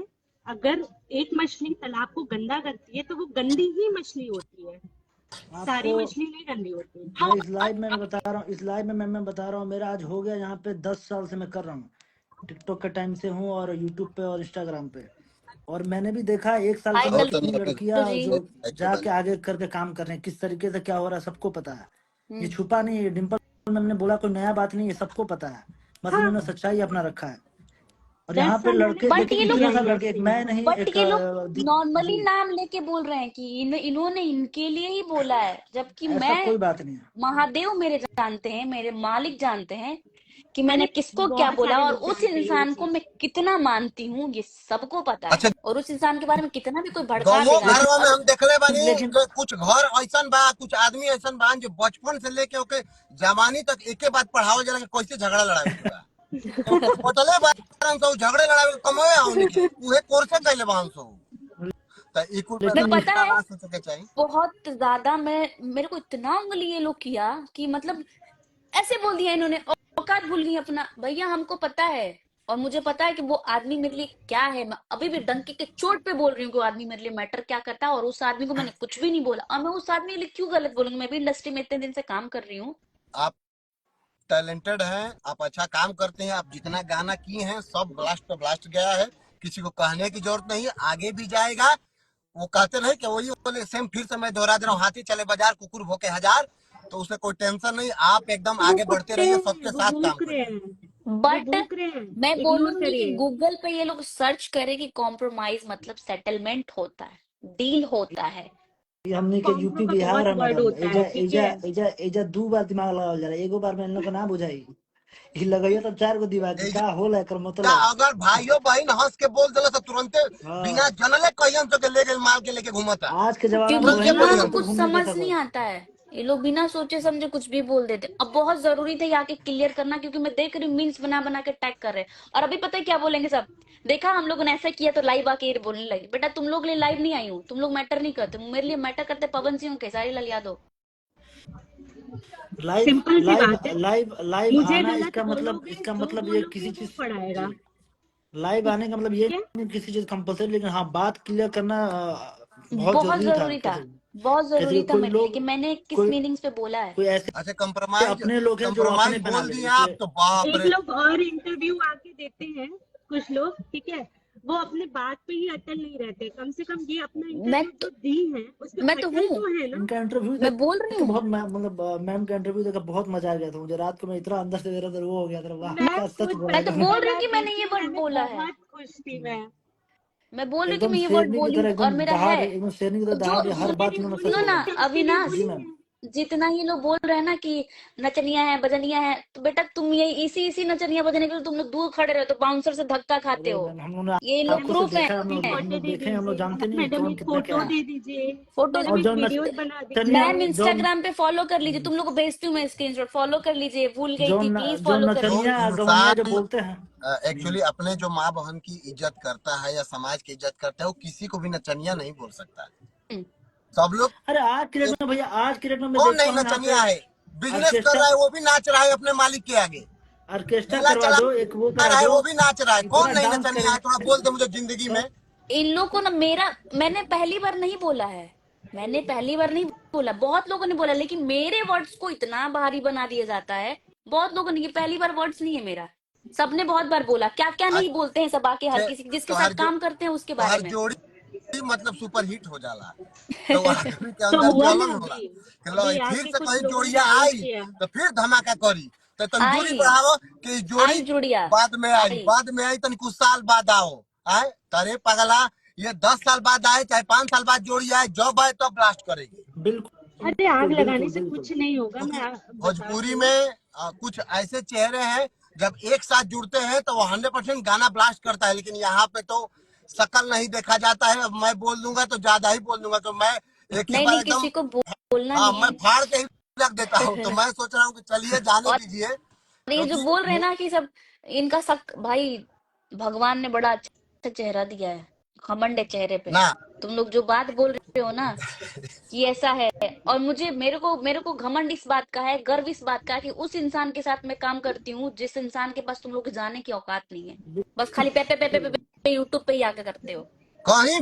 अगर एक मछली तालाब को गंदा करती है तो वो गंदी ही मछली होती है, सारी आपको मछली नहीं गंदी होती। मैं इस लाइव में मैं बता रहा हूँ, इस लाइव में मैं बता रहा हूँ, मेरा आज हो गया यहाँ पे 10 साल से मैं कर रहा हूँ। टिकटॉक के टाइम से हूँ और यूट्यूब पे और इंस्टाग्राम पे। और मैंने भी देखा 1 साल के हाय अंदर बहुत कितनी धन्यवाद लड़कियां जी। जो जी। जाके आगे करके काम कर रहे हैं, किस तरीके से क्या हो रहा है सबको पता है। ये हम्म। छुपा नहीं है, डिम्पल मैम ने बोला कोई नया बात नहीं है, सबको पता है। बस हाँ, इन्होंने सच्चाई अपना रखा है। और यहाँ 10 पे साल मैंने लड़के खुद बट देखिए ये लोग इतने किया सारे है लड़के, एक ऐसे मैं ही। नहीं बट एक ये लोग नॉर्मली जी, नाम लेके बोल रहे हैं कि इन्होंने इनके लिए ही बोला है, जबकि ऐसा मैं, कोई बात नहीं है। महादेव मेरे जानते हैं, मेरे मालिक जानते हैं कि मैंने मैंने किसको क्या बहुत बोला सारे और लोग उस जानते हैं ये इंसान को चीज। मैं कितना मानती हूँ, ये सबको पता है। अच्छा, और उस इंसान के बारे में कितना भी कोई भड़का गाँवों देगा ना, लेकिन घरों में और हम देखले बानी लेकिन कि कुछ घर ऐसा बा, कुछ आदमी ऐसा बा जो बचपन से लेके ओके जवानी तक एके बात पढ़ावल जाला कि कैसे झगड़ा लड़ावे के बा। तो पटले बारन सो झगड़े लड़ावे के कमवे आवनी के उहे कोर्से कैले बान सो। तो ई कुल पे मैं, लेकिन पता इतना है, ना सोचे के चाहिए। बहुत ज्यादा मेरे को इतना उंगली ये लोग किया कि मतलब ऐसे बोल दिया इन्होंने, औकात भूल गई अपना। भैया हमको पता है, और मुझे पता है कि वो आदमी मेरे लिए क्या है। मैं अभी भी डंके के चोट पे बोल रही हूँ कि वो आदमी मेरे लिए मैटर क्या करता है, और उस आदमी को मैंने कुछ भी नहीं बोला, और मैं उस आदमी के लिए क्यों गलत बोलूंगी? मैं भी इंडस्ट्री में इतने दिन से काम कर रही हूँ। आप टैलेंटेड हैं, आप अच्छा काम करते हैं, आप जितना गाना किए हैं सब ब्लास्ट पे ब्लास्ट गया है, किसी को कहने की जरूरत नहीं है, आगे भी जाएगा। वो कहते नहीं कि वही बोले सेम, फिर से मैं दोहरा दे रहा हूँ, हाथी चले बाजार कुकुर भोके हजार। तो उससे कोई टेंशन नहीं, आप एकदम वो आगे बढ़ते कुत्ते रहिए, हैं, सबके वो साथ काम भूख रहे करिए। हैं, वो बट भूख रहे हैं, मैं इग्नोर बोलूंगी कि करिए। गूगल पे ये लोग सर्च करें कि कॉम्प्रोमाइज मतलब सेटलमेंट होता है, डील होता है। ये हमने के कॉम्प्रो यूपी का बिहार बहुत है वर्ड मैडम, होता एजा है, ठीक एजा है। एजा एजा 2 बार दिमाग लगावल जाला, एगो बार में इन लोग को ना बुझाई। ई लगइयो तो 4 गो दिमाग की ए, का होला एकर का मतलब। अगर भाइयों बहन हंस के बोल दिला तो तुरंते बिना हाँ, जनले कहियन तो के ले गए माल के लेके घूमता, आज के जमाना में क्योंकि तुरंते वही इन लोगों को कहियन करते, तो। कुछ घूमने समझ जैसा नहीं बस। आता है, ये लोग बिना सोचे समझे कुछ भी बोल देते। अब बहुत जरूरी था यहाँ के क्लियर करना, क्योंकि मैं देख रही हूँ मीम्स बना बना के टैग कर रहे हैं, और अभी पता है क्या बोलेंगे सब? देखा हम लोगों ने ऐसा किया तो लाइव आके ये बोलने लगी। बेटा तुम लोग लिए लाइव नहीं आई हूँ, तुम लोग मैटर नहीं करते, मेरे लिए मैटर करते पवन सिंह, खेसारी लाल यादव। लाइव सिंपल सी लाइव बात है। लाइव लाइव मुझे आना गलत बोलोगे, इसका जो मतलब ये बोलोगे किसी वो चीज पढ़ाएगा। जी लाइव आने का मतलब ये ठीक है। नहीं किसी चीज कंपलसरी, लेकिन हाँ बात क्लियर करना बहुत बहुत जरूरी था। जरूरी था, कैसे बहुत कैसे जरूरी था कोई मेरे लिए लोग कि मैंने किस कोई मीनिंग्स पे बोला है। कोई ऐसे अच्छा कंप्रोमाइज, अपने लोग हैं जो अपने कंप्रोमाइज बना बोल ले, दिए आप जैसे तो बाप एक रे। लोग और इंटरव्यू आके देते हैं, कुछ लोग, ठीक है, वो अपने बात पे ही अटल नहीं रहते। कम से कम ये अपना मैं इंटरव्यू जो तो दी है उस पे मैं तो अटल हूँ, तो है ना। इनका इंटरव्यू देख मैं बोल रही के हूँ। बहुत मतलब मैम का इंटरव्यू देखकर बहुत मजा आ गया था मुझे। रात को मैं इतना अंदर से मेरा वो हो गया था, वाह मैं क्या सच खुद बोला मैं तो इन्होंने। बोल रही हूँ पहला कि मैंने ये देखी, वर्ड मैंने बोला है। बहुत खुश थी मैं। मैं बोल रही हूँ कि एकदम मैं ये वर्ड शेरनी की बोली तरह हूँ और एकदम मेरा है। दहाड़, एकदम शेरनी की तरह जो दहाड़ दिया, हर बात मैंने इन्होंने सच बोली सुनो बोला ना है, है। सच के लिए अविनाश, जी बोली मैम। है। जितना ये लोग बोल रहे हैं ना कि नचनिया है बजनिया है, तो बेटा तुम ये इसी इसी नचनिया बजने के लिए तुम लोग दूर खड़े रहे हो तो बाउंसर से धक्का खाते अरे हो। मैम हम लोगों ने ये इन लोग आपको से प्रूफ है। देखा है, फोटो हम लोग दे देखे हैं, हम लोग दीजिए जानते नहीं है मैडम, कौन एक कितना क्या फोटो है। दे दीजिए फोटो मैडम, और एक जो वीडियो बना नचनिया दीजिए। मैम जो इंस्टाग्राम पे फॉलो कर लीजिए, तुम लोग को भेजती हूँ मैं स्क्रीनशॉट, फॉलो कर लीजिए, भूल गई थी, प्लीज जो फॉलो कर जो लीजिए। नचनिया गवनिया जो इंसान बोलते हैं। एक्चुअली अपने जो माँ बहन की इज्जत करता है या समाज की इज्जत करता है वो किसी को भी नचनिया नहीं बोल सकता है। हम्म, सब लोग, अरे आज के डेट में भैया, आज के डेट में मैं कौन देखता नहीं हूँ यहाँ पे नचनिया है? बिजनेस कर ऑर्केस्ट्रा रहा है वो भी नाच रहा है अपने मालिक के आगे। ऑर्केस्ट्रा ठेला करवा चला दो, एक वो करा रहा है दो, वो भी नाच रहा है। इतना कौन नहीं डांस नचनिया है? थोड़ा करेंगे बोल दे मुझे जिंदगी तो। में। इन लोग को ना मेरा, मैंने पहली बार नहीं बोला है, मैंने पहली बार नहीं बोला, बहुत लोगों ने बोला, लेकिन मेरे वर्ड्स को इतना भारी बना दिया जाता है। बहुत लोगों ने, ये पहली बार वर्ड्स नहीं है मेरा, सबने बहुत बार बोला। क्या क्या नहीं बोलते हैं सब आके, हर किसी जिसके तो साथ हर जो काम करते हैं उसके तो बारे हर में। जोड़ी मतलब सुपर हिट हो जाला। तो आदमी के तो अंदर हुआ ना जलन होला अभी, कि लो अभी फिर आके से कुछ कहीं लोगों ने जोड़िया डांस आई किया। तो फिर धमाका करी। तो तुम दूरी आई, बढ़ाओ कि इस जोड़ी आई जुड़िया, आई। बाद में आई तन कुछ साल बाद आओ। आए तरे पगला, ये 10 साल बाद आए चाहे 5 साल बाद जोड़ी आए, जब आए तो ब्लास्ट करेगी। अरे आग बिल्कुल लगाने बिल्कुल से बिल्कुल। कुछ नहीं होगा, क्योंकि मैं बता रही भोजपुरी हूँ। में कुछ ऐसे चेहरे हैं जब एक साथ जुड़ते हैं तो वो 100% गाना ब्लास्ट करता है, लेकिन यहाँ पे तो शकल नहीं देखा जाता है। अब मैं बोल दूंगा तो ज्यादा ही बोल दूंगा, तो मैं एक ही नहीं बार नहीं, एकदम, किसी को बोलना हाँ नहीं मैं फाड़ के ही रख देता हूँ। तो है। मैं सोच रहा हूँ कि चलिए जाने और दीजिए ये जो क्योंकि बोल रहे हैं ना कि सब इनका शक, भाई भगवान ने बड़ा अच्छा चेहरा दिया है, घमंड है चेहरे पे। ना तुम लोग जो बात बोल रहे हो ना कि ऐसा है, और मुझे मेरे को घमंड इस बात का है, गर्व इस बात का है कि उस इंसान के साथ मैं काम करती हूँ जिस इंसान के पास तुम लोग जाने की औकात नहीं है। बस खाली पे यूट्यूब पे ही आके करते हो। कहीं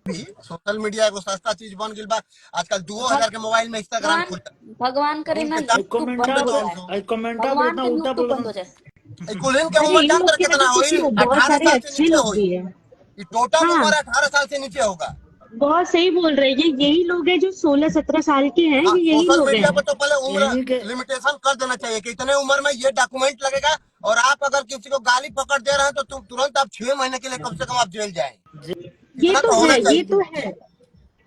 भी सोशल मीडिया एगो सस्ता चीज बन गई बा। आजकल 2000 के मोबाइल में इंस्टाग्राम भगवान, खुल जाता भगवान करे है। ना इनके यूट्यूब बंद हो जाए, कमेंटा पे भगवान इतना करे उल्टा यूट्यूब बोल बंद रहा हो जाए। कुलीन के अरे उम्र इन जानते लोग रहे की कितना वजह से होगी? तो बहुत 18 सारे साल से अच्छे नीचे लोग भी होगी। हैं। ये टोटल हाँ, उम्र 18 साल से नीचे होगा। बहुत सही बोल रहे हैं, ये यही लोग हैं जो 16-17 साल के हैं, हाँ ये यही सोशल लोग मीडिया हैं। पे तो पहले उम्र इन्हीं के लिमिटेशन कर देना चाहिए कि इतने उम्र में ये डॉक्यूमेंट लगेगा, और आप अगर किसी को गाली पकड़ दे रहे हैं तो तुम तुरंत आप 6 महीने के लिए कम से कम आप जेल जाएं। ये इतना तो तो है, होना ये चाहिए। तो है,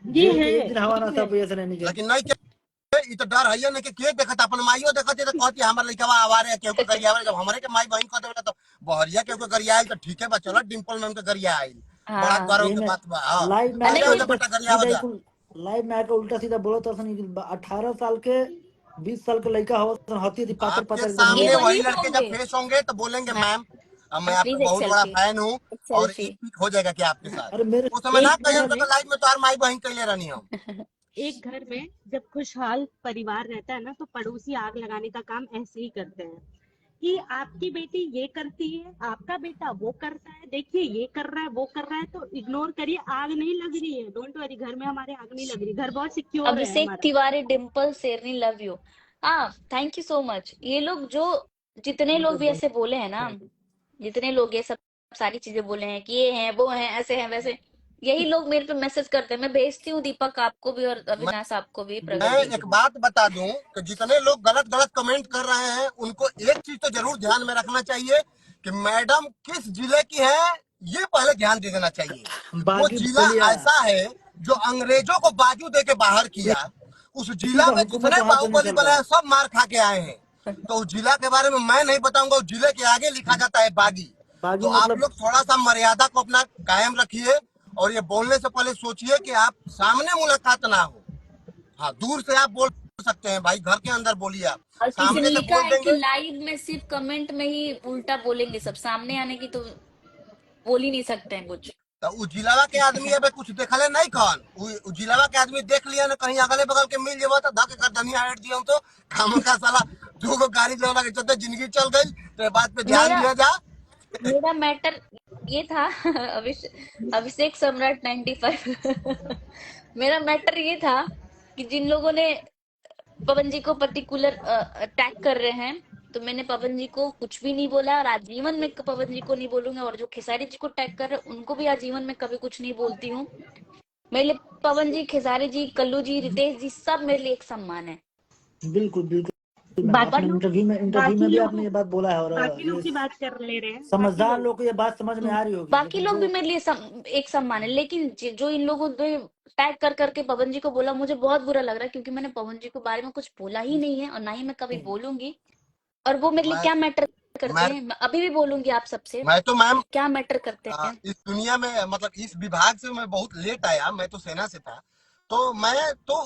ये जेल है, के एक दिन हवा ये ना तो था है। पैसे लेने के। लेकिन नहीं के ई तो डर है नहीं कि के देखत अपन माइयो देखत है तो कहती हमर लइकवा आवारे केहू के गरियावे, जब हमरे के माई बहन कह देला तो बहरिया केहू के गरियाइल तो ठीक है बा, चलो डिंपल मैम के गरिया आइल, बड़ा हाँ, गर्व यही के में बात बा। हाँ लाइव में नहीं आजा आके नहीं, आजा उल्टा बेटा गरियावा सीधा जा। लाइव में आके उल्टा सीधा बोला था 18 साल के 20 साल के लड़का हो हती थी, पातर आपके पातर एकदम ये सामने मुंह। वही वही लड़के जब होंगे। फेस होंगे तो बोलेंगे हाँ, मैम अब मैं आपका प्लीज एक बहुत बड़ा सेल्फी, फैन हूँ, एक और सेल्फी। एक पिक हो जाएगा क्या आपके साथ। अरे मेरे उस समय ना एक कहिए घर हम में तो लाइफ में तो हर माई बहन कैले रहनी हम। एक घर में जब खुशहाल परिवार रहता है ना, तो पड़ोसी आग लगाने का काम ऐसे ही करते हैं कि आपकी बेटी ये करती है, आपका बेटा वो करता है, देखिए ये कर रहा है, वो कर रहा है, तो इग्नोर करिए, आग नहीं लग रही है, डोंट वरी, घर में हमारे आग नहीं लग रही, घर बहुत सिक्योर है अभिषेक हमारा। तिवारी, डिम्पल शेरनी, लव यू। हाँ, थैंक यू सो मच। ये लोग जो, जितने लोग भी ऐसे बोले हैं ना, जितने लोग ये सब सारी चीजें बोले हैं कि ये हैं वो हैं ऐसे हैं वैसे, यही लोग मेरे पे मैसेज करते हैं। मैं भेजती हूँ दीपक आपको भी और मैं अविनाश आपको भी, मैं प्रगति। एक बात बता दूं कि जितने लोग गलत गलत कमेंट कर रहे हैं उनको एक चीज तो जरूर ध्यान में रखना चाहिए कि मैडम किस जिले की है, ये पहले ध्यान दे देना चाहिए। वो बागी जिला बलिया ऐसा है जो अंग्रेजों को बाजू दे के बाहर किया। उस किसी जिला का में हुकूमत जितने वहां पे नहीं बाहुबली चल बने रहा हैं है। सब मार खा के आए हैं। तो उस जिला के बारे में मैं नहीं बताऊंगा, उस जिले के आगे लिखा जाता है बागी। तो बागी आप मतलब लोग थोड़ा सा मर्यादा को अपना कायम रखिए, और ये बोलने से पहले सोचिए कि आप सामने मुलाकात ना हो। हाँ दूर से आप बोल सकते हैं भाई, घर के अंदर बोलिए, आप और किसी ने सामने से लिखा बोल है कि देंगे। लाइव में सिर्फ कमेंट में ही उल्टा बोलेंगे सब, सामने आने की तो बोल ही नहीं सकते हैं कुछ। तो उजिलावा के आदमी अबे कुछ देखले नहीं कौन उजिलावा के आदमी देख लिया ना कहीं अगले बगल के मिल जेबा तो धक कर धनिया हट दिया तो खाम का साला दो गाड़ी लेवला के चलते जिंदगी चल गई तो बात पे ध्यान मेरा दिया जा। मेरा मैटर ये था अभिषेक सम्राट 95 मेरा मैटर ये था कि जिन लोगों ने पवन जी को पर्टिकुलर अटैक कर रहे हैं, तो मैंने पवन जी को कुछ भी नहीं बोला और आजीवन में पवन जी को नहीं बोलूंगा, और जो खेसारी जी को अटैक कर रहे हैं उनको भी आजीवन में कभी कुछ नहीं बोलती हूँ। मेरे लिए पवन जी, खेसारी जी, कल्लू जी, रितेश जी सब मेरे लिए एक सम्मान है। बिल्कुल बिल्कुल मैम, बाकी आपने लोग इंटरव्यू में बाकी भी लोग आपने ये बात बोला है और बाकी लोग ये की बात कर ले रहे हैं। बाकी समझदार लोग लोग को ये बात समझ में आ रही होगी, बाकी लेकिन लोग भी जो मेरे लिए एक सम्मान है, लेकिन जो इन लोगों ने टैग कर करके पवन जी को बोला, मुझे बहुत बुरा लग रहा है, क्योंकि मैंने पवन जी के बारे में कुछ बोला ही नहीं है और ना ही मैं कभी बोलूंगी। और वो मेरे लिए मैं क्या मैटर करते मैं हैं, मैं अभी भी बोलूंगी आप सबसे, मैं तो मैम क्या मैटर करते हैं। इस दुनिया में मतलब इस विभाग से मैं बहुत लेट आया, मैं तो सेना से था, तो मैं तो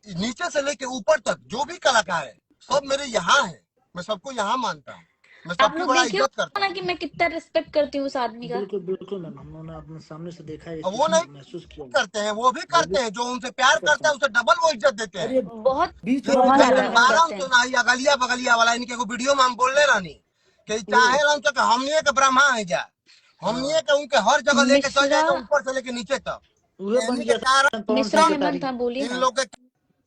नीचे से लेके ऊपर तक जो भी कलाकार है सब मेरे यहाँ है, मैं सबको यहाँ मानता हूँ, मैं आप सबकी लोग बड़ा देखे इज्जत हो करता ना हूँ। कि मैं कितना रिस्पेक्ट करती हूँ उस आदमी का। बिल्कुल बिल्कुल मैम, हम लोगों ने अपने सामने से देखा है, अब वो नहीं महसूस किया, करते हैं, वो भी वो भी करते हैं, जो उनसे प्यार करते करता है हैं। उसे डबल वो इज्जत देते और हैं। ये बहुत बीच लेकिन वाले बहुत जो मैं है ज्यादा ना, करते बारह हैं। तो नहीं अगलिया बगलिया वाला इनके को वीडियो में हम बोलने रहनी कि वो चाहे हम तो हमनिए के ब्रह्मा है जा, हमनिए हाँ के उनके हर जगह लेके चल मिश्रा जाएगा ऊपर से लेके नीचे तक। वह बन इन्हीं के कारण गया पवन मिश्रा सिंह के हेमंत, तारीफ। हाँ बोलिए इन ना। लोग के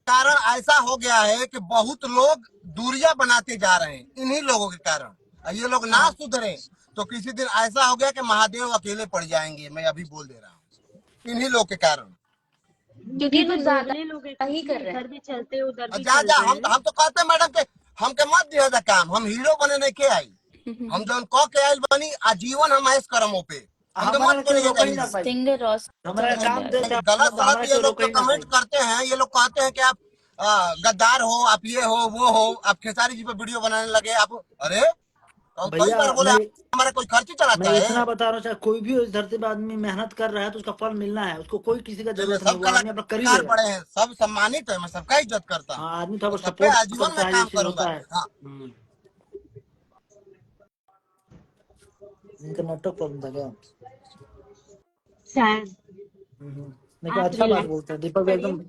कारण ऐसा हो गया है कि बहुत लोग दूरियां बनाते जा रहे हैं इन्हीं लोगों के कारण। और ये लोग ना हाँ, सुधरे तो किसी दिन ऐसा हो गया कि महादेव अकेले पड़ जाएंगे, मैं अभी बोल दे रहा हूँ, इन्हीं लोग के कारण। क्योंकि ये ये तो लोग दोगले ज्यादा लोग है, ही कुछ कर नहीं, रहे हैं। इधर भी चलते हैं उधर और भी जा चल जा रहे हैं। हम तो कहते हैं मैडम के हमके मत दिया जा काम, हम हीरो बने नहीं के आई, हम जौन कह के आयल बनी आजीवन हम ऐश करम पे, हमके हमारा मत कोई बोलिए जा रोक ही ना हीरो। पाई, सिंगर हमारा रोशन काम दे सिंगर। गलत मतलब सलत हमारा ये कोई लोग रोक जो ही ना कमेंट पाई। करते हैं, ये लोग कहते हैं कि आप गद्दार हो, आप ये हो वो हो, आप खेसारी जी पे वीडियो बनाने लगे आप। अरे हम कई भैया बार बोले हमारा कोई खर्ची मैं चलाता है। इतना बता रहा हूँ, चाहे कोई भी इस धरती पे आदमी मेहनत कर रहा है तो उसका फल मिलना है, उसको कोई किसी का ये जरूरत नहीं, सब वो आदमी अपना कर ही कलाकार लेगा। बड़े हैं, सब सम्मानित है, मैं सबका इज्जत करता हूँ हाँ, आदमी थोड़ा और सब पे सपोर्ट आजीवन करता में है, ये काम चीज करूंगा। होता है। हाँ इनका नेटवर्क प्रॉब्लम था क्या? शायद। लेकिन आप अच्छा बात रिलैक्स बोलते हैं दीपक भी, करिए, एकदम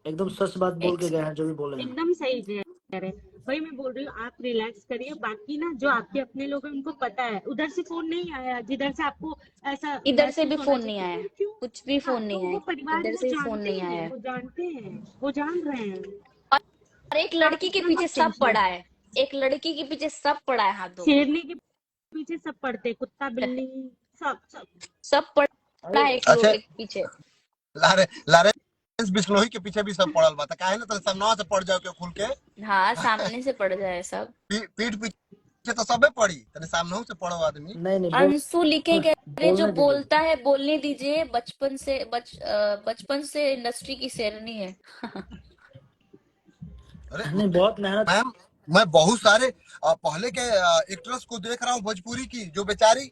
एकदम सच बात बोल एक के गए हैं जो भी बोले हैं। एकदम सही कह रहे हैं। वही मैं बोल रही हूँ, आप रिलैक्स करिए। बाकी ना जो आपके अपने लोग हैं उनको पता है, उधर से फोन नहीं आया जिधर से आपको ऐसा इधर से भी महसूस होना फोन नहीं चाहिए, आया, क्यों क्यों? कुछ भी हाँ, फोन तो नहीं वो आया, परिवार इधर वो से भी फोन जानते नहीं हैं, आया। वो जानते हैं, वो जान रहे हैं। और एक आप लड़की के इतना पीछे मत सब टेंशन। पड़ा है, एक लड़की के पीछे सब पड़ा है हाथ धो के। शेरनी के पीछे सब पड़ते, कुत्ता बिल्ली सब सब। सब पड़ा अरे है एक लोग अच्छा एक पीछे। लारे लारे बिश्नोई के पीछे भी सब पड़ल बा, काहे ना तो सब नवा से पड़ जाओ के खुल के हाँ, सामने से पड़ जाए सब। पीठ पीछे तो सबे पड़ी, तेरे सामने से पड़ो आदमी। नहीं नहीं अंशु लिखे कह रहे जो बोलने दीजिए। बोलता है बोलने दीजिए, बचपन से इंडस्ट्री की शेरनी है। अरे नहीं बहुत मेहनत। मैम मैं बहुत सारे पहले के एक्ट्रेस को देख रहा हूँ भोजपुरी की, जो बेचारी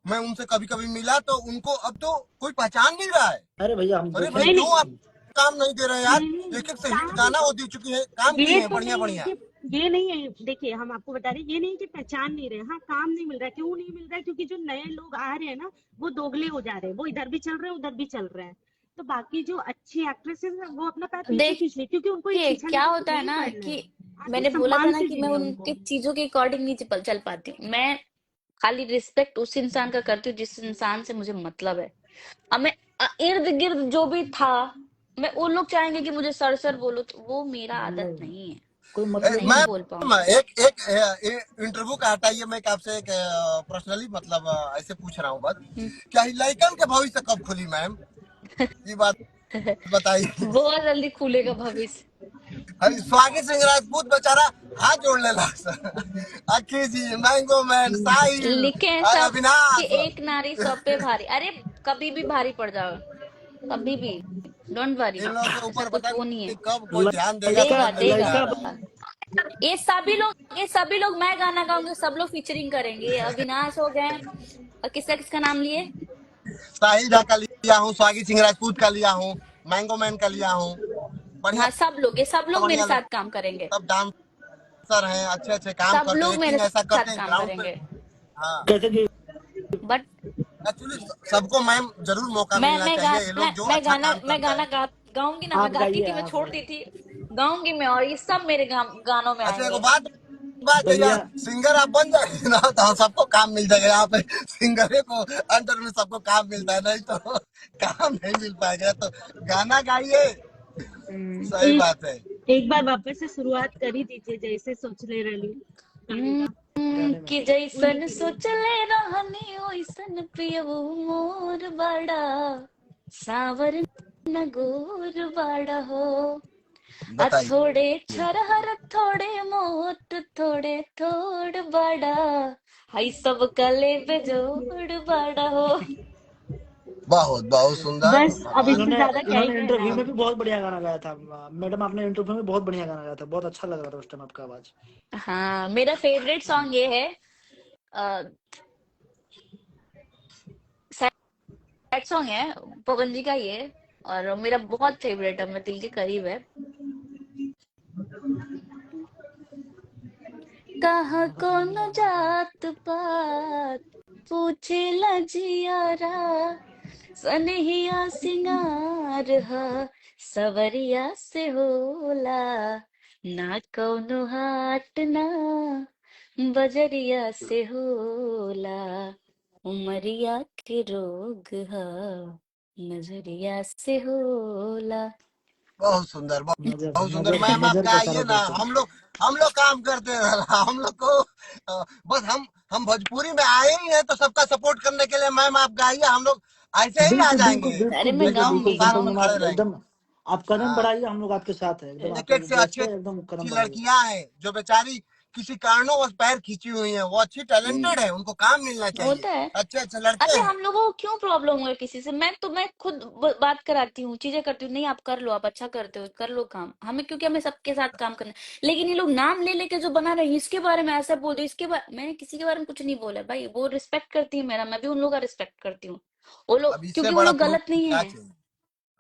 मैं उनसे कभी कभी मिला तो उनको अब तो कोई पहचान नहीं रहा है। अरे भैया हम अरे देखे भाई नहीं क्यों आप नहीं काम नहीं दे रहे यार, नहीं, एक एक से हिट काम गाना वो दे चुकी है, काम किए ये हैं तो बढ़िया नहीं है बढ़िया। कि ये नहीं है, देखिए हम आपको बता रहे हैं, ये नहीं कि पहचान नहीं रहे, हाँ काम नहीं मिल रहा है। क्यों नहीं मिल रहा है? क्योंकि जो नए लोग आ रहे हैं ना, वो दोगले हो जा रहे हैं, वो इधर भी चल रहे हैं उधर भी चल रहे हैं। तो बाकी जो अच्छी एक्ट्रेसेस हैं वो अपना पैर पीछे खींच ले, क्योंकि उनको ये देखिए पीछा क्या होता है नहीं ना पड़ना कि है। आदमी मैंने बोला था सम्मान ना से कि मैं जीने उनके उनको। चीजों के अकॉर्डिंग नहीं चल पाती हूँ। मैं खाली रिस्पेक्ट उस इंसान का करती हूँ जिस इंसान से मुझे मतलब है। अब मैं इर्द गिर्द जो भी था, मैं वो लोग चाहेंगे कि मुझे सर सर बोलो, तो वो मेरा आदत नहीं नहीं है, कोई मतलब नहीं नहीं। बोल मैम पाऊंगी। एक एक इंटरव्यू का हटाइए, मैं आपसे एक पर्सनली मतलब ऐसे पूछ रहा हूँ बस, क्या लड़कन के भविष्य कब खुली मैम, ये बात बताइए। बहुत जल्दी खुलेगा भविष्य। अरे स्वाति सिंह राजपूत बेचारा हाथ जोड़ लेला अखी जी, मैंगो मैन, साहिल लिखे हैं और सब कि अविनाश। एक नारी सब पे भारी। अरे कभी भी भारी पड़ जाओ, कभी भी, डोंट वरी, इन लोगों के ऐसा ऊपर कुछ पता वो नहीं है। नहीं कब कोई ध्यान देगा, लड़का देगा समझ में नहीं देगा। आ लड़का रहा है। ये सभी लोग मैं गाना गाऊंगी, सब लोग फीचरिंग करेंगे। अविनाश हो गए, और किसका किसका नाम लिए? साहिल झा का लिया हूँ, स्वाति सिंह राजपूत का लिया हूँ, मैंगो मैन का लिया हूँ, बढ़िया हाँ, ये सब लोग मेरे बढ़िया लोग, साथ काम करेंगे। सब डांसर हैं, अच्छे अच्छे काम सब करते हैं, लोग मेरे एक्टिंग ऐसा करते साथ हैं काम ग्राउंड पे। करेंगे। हाँ कैसे कि बट एक्चुअली सबको मैम जरूर मौका मिलना चाहिए, ये लोग जो अच्छा काम मैं करता गाना है। गाऊंगी ना, मैं आप गाती गाइए थी, मैं आप। छोड़ती थी, गाऊंगी मैं, और ये सब मेरे गानों में अच्छा एगो आएंगे। बात बात जैया भैया सिंगर आप बन जाएंगे ना तो हम सबको काम मिल जाएगा, यहाँ पे सिंगर को अंडर में सबको काम मिलता है, नहीं तो काम नहीं मिल पाएगा। तो गाना गाइए, सही एक बात है। एक बार वापस से शुरुआत कर ही दीजिए, जैसे सोच ले रही गाने का। गाने में कि उन्हीं जैसन के लिए। सोचले रहनी ओइसन पियऊ मोर बड़ा, सावर न गोर बड़ा हो। आ बताइए। थोड़े छरहर थोड़े मोट थोड़े थोड़ बड़ा, हाई सब कले बेजोड़ बड़ा हो। बहुत बहुत सुंदर। बस अब हमारे इससे इन्होंने ज्यादा क्या ही इन्होंने कहना इंटरव्यू है। में भी बहुत बढ़िया गाना गाया था। मैडम आपने इंटरव्यू में बहुत बढ़िया गाना गाया था, बहुत अच्छा लग रहा था उस टाइम आपका आवाज। हाँ, मेरा फेवरेट सॉन्ग ये है, सैड सॉन्ग है, पवन जी का ये, और मेरा बहुत फेवरेट है, मेरे दिल के करीब है। कहाँ कौन जात पात पूछे लजियारा, सनहिया सिंगार हा सवरिया से होला, ना कौनो हाट ना बजरिया से होला, उमरिया के रोग हा नजरिया से होला। बहुत सुंदर, नजर बहुत सुंदर नजर मैम, आप नजर का गाइए रोग ना, होता है। हम लोग काम करते हैं। हम लोग को बस हम भोजपुरी में आए ही हैं तो सबका सपोर्ट करने के लिए। मैम आप गाइए, हम लोग ऐसे ही आ बिल्कुल बिल्कुल जाएंगे, अरे बिल्कुल मैं बिल्कुल एकदम बिल्कुल गाऊंगी साथ में सुपर मैम, गाऊंगी। खड़े आप रहेंगे। एकदम आप कदम हाँ, बढ़ाइए, हम लोग आपके साथ है एकदम, एक आप एक से जैसे अच्छी एकदम कदम अच्छी बढ़ाइए। लड़कियां हैं जो बेचारी किसी कारणों पैर खींची हुई हैं, वो अच्छी टैलेंटेड है, उनको काम मिलना चाहिए। होता है। अच्छे अच्छे लड़के अच्छा, हैं। हम लोगों को क्यों प्रॉब्लम हुआ किसी से? मैं खुद बात कराती हूँ, चीजें करती हूँ, नहीं आप कर लो, आप अच्छा करते हो, कर लो काम, हमें क्योंकि हमें सबके साथ काम करना है। लेकिन ये लोग नाम ले लेके जो बना रहे हैं, इसके बारे में ऐसा बोल दो, इसके बारे, मैंने किसी के बारे में कुछ नहीं बोला भाई, वो रिस्पेक्ट करती है मेरा, मैं भी उन लोगों का रिस्पेक्ट करती हूँ, वो लोग, अब इससे क्योंकि वो बड़ा लोग प्रूफ गलत नहीं क्या है। चाहिए?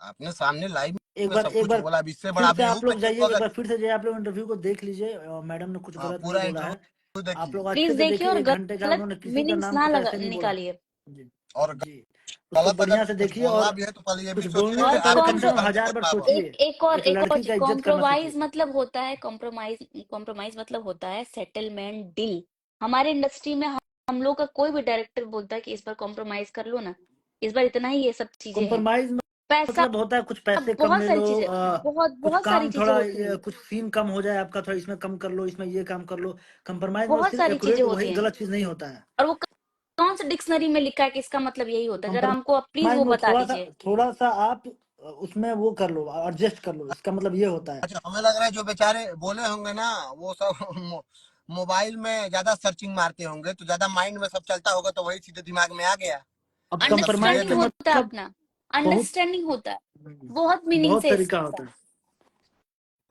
आपने सामने लाइव में सब एक कुछ बार बोला, अब इससे बड़ा फिर आप से यहीं आप पे लोग जाइए, देखो एक अगर। बार फिर से जाइए, आप लोग इंटरव्यू को देख लीजिए, मैडम ने कुछ हाँ, गलत नहीं पूरा बोला है। इंटरव्यू आप देखिए, लोग अच्छे प्लीज से देखिए, देखिए, और 1 घंटे का गलत उन्होंने किसी का मीनिंग्स नाम ना कुछ लगा ऐसे नहीं बोला। निकालिए। जी और जी, उसको गलत अगर बढ़िया से कुछ देखिए, बोलना और भी है तो पहले ये कुछ भी सोचिए बोलने कि से और पहले आपके कम से मुंह कम से कॉम 1000 गलत बार बात हो। सोचिए। एक एक और लड़की का इज्जत करना कॉम्प्रोमाइज सीखिए। मतलब होता है, कॉम्प्रोमाइज मतलब होता है सेटलमेंट डील। हमारे इंडस्ट्री में हम लोग का कोई भी डायरेक्टर बोलता है कि इस बार कॉम्प्रोमाइज कर लो ना, इस बार इतना ही, ये सब चीजें हैं, कॉम्प्रोमाइज पैसा, मतलब होता है कुछ पैसे कम बहुत ले सारी लो, चीजें, बहुत कुछ बहुत सारी काम चीजें थोड़ा, होती हैं, कुछ सीन कम हो जाए आपका, थोड़ा इसमें कम कर लो, इसमें ये काम कर लो। कंप्रोमाइज मतलब बहुत सिर्फ सारी चीजें एक्यूरेट होती वही हैं। गलत चीज नहीं होता है। और वो कौन सा डिक्शनरी में लिखा है कि इसका मतलब यही होता है? जरा हमको प्लीज कंप्रोमाइज वो में बता दीजिए। थोड़ा सा आप उसमें वो कर लो, एडजस्ट कर लो, इसका मतलब ये होता है। अच्छा, हमें लग रहा है जो बेचारे बोले होंगे ना वो सब मोबाइल में ज्यादा सर्चिंग मारते होंगे, तो ज्यादा माइंड में सब चलता होगा, तो वही सीधे दिमाग में आ गया। अब ये सब चीजें कंप्रोमाइज अंडरस्टैंडिंग का नहीं। होता है मतलब अपना, बहुत अंडरस्टैंडिंग होता है, बहुत मीनिंग्स बहुत है तरीका इसका। होता है।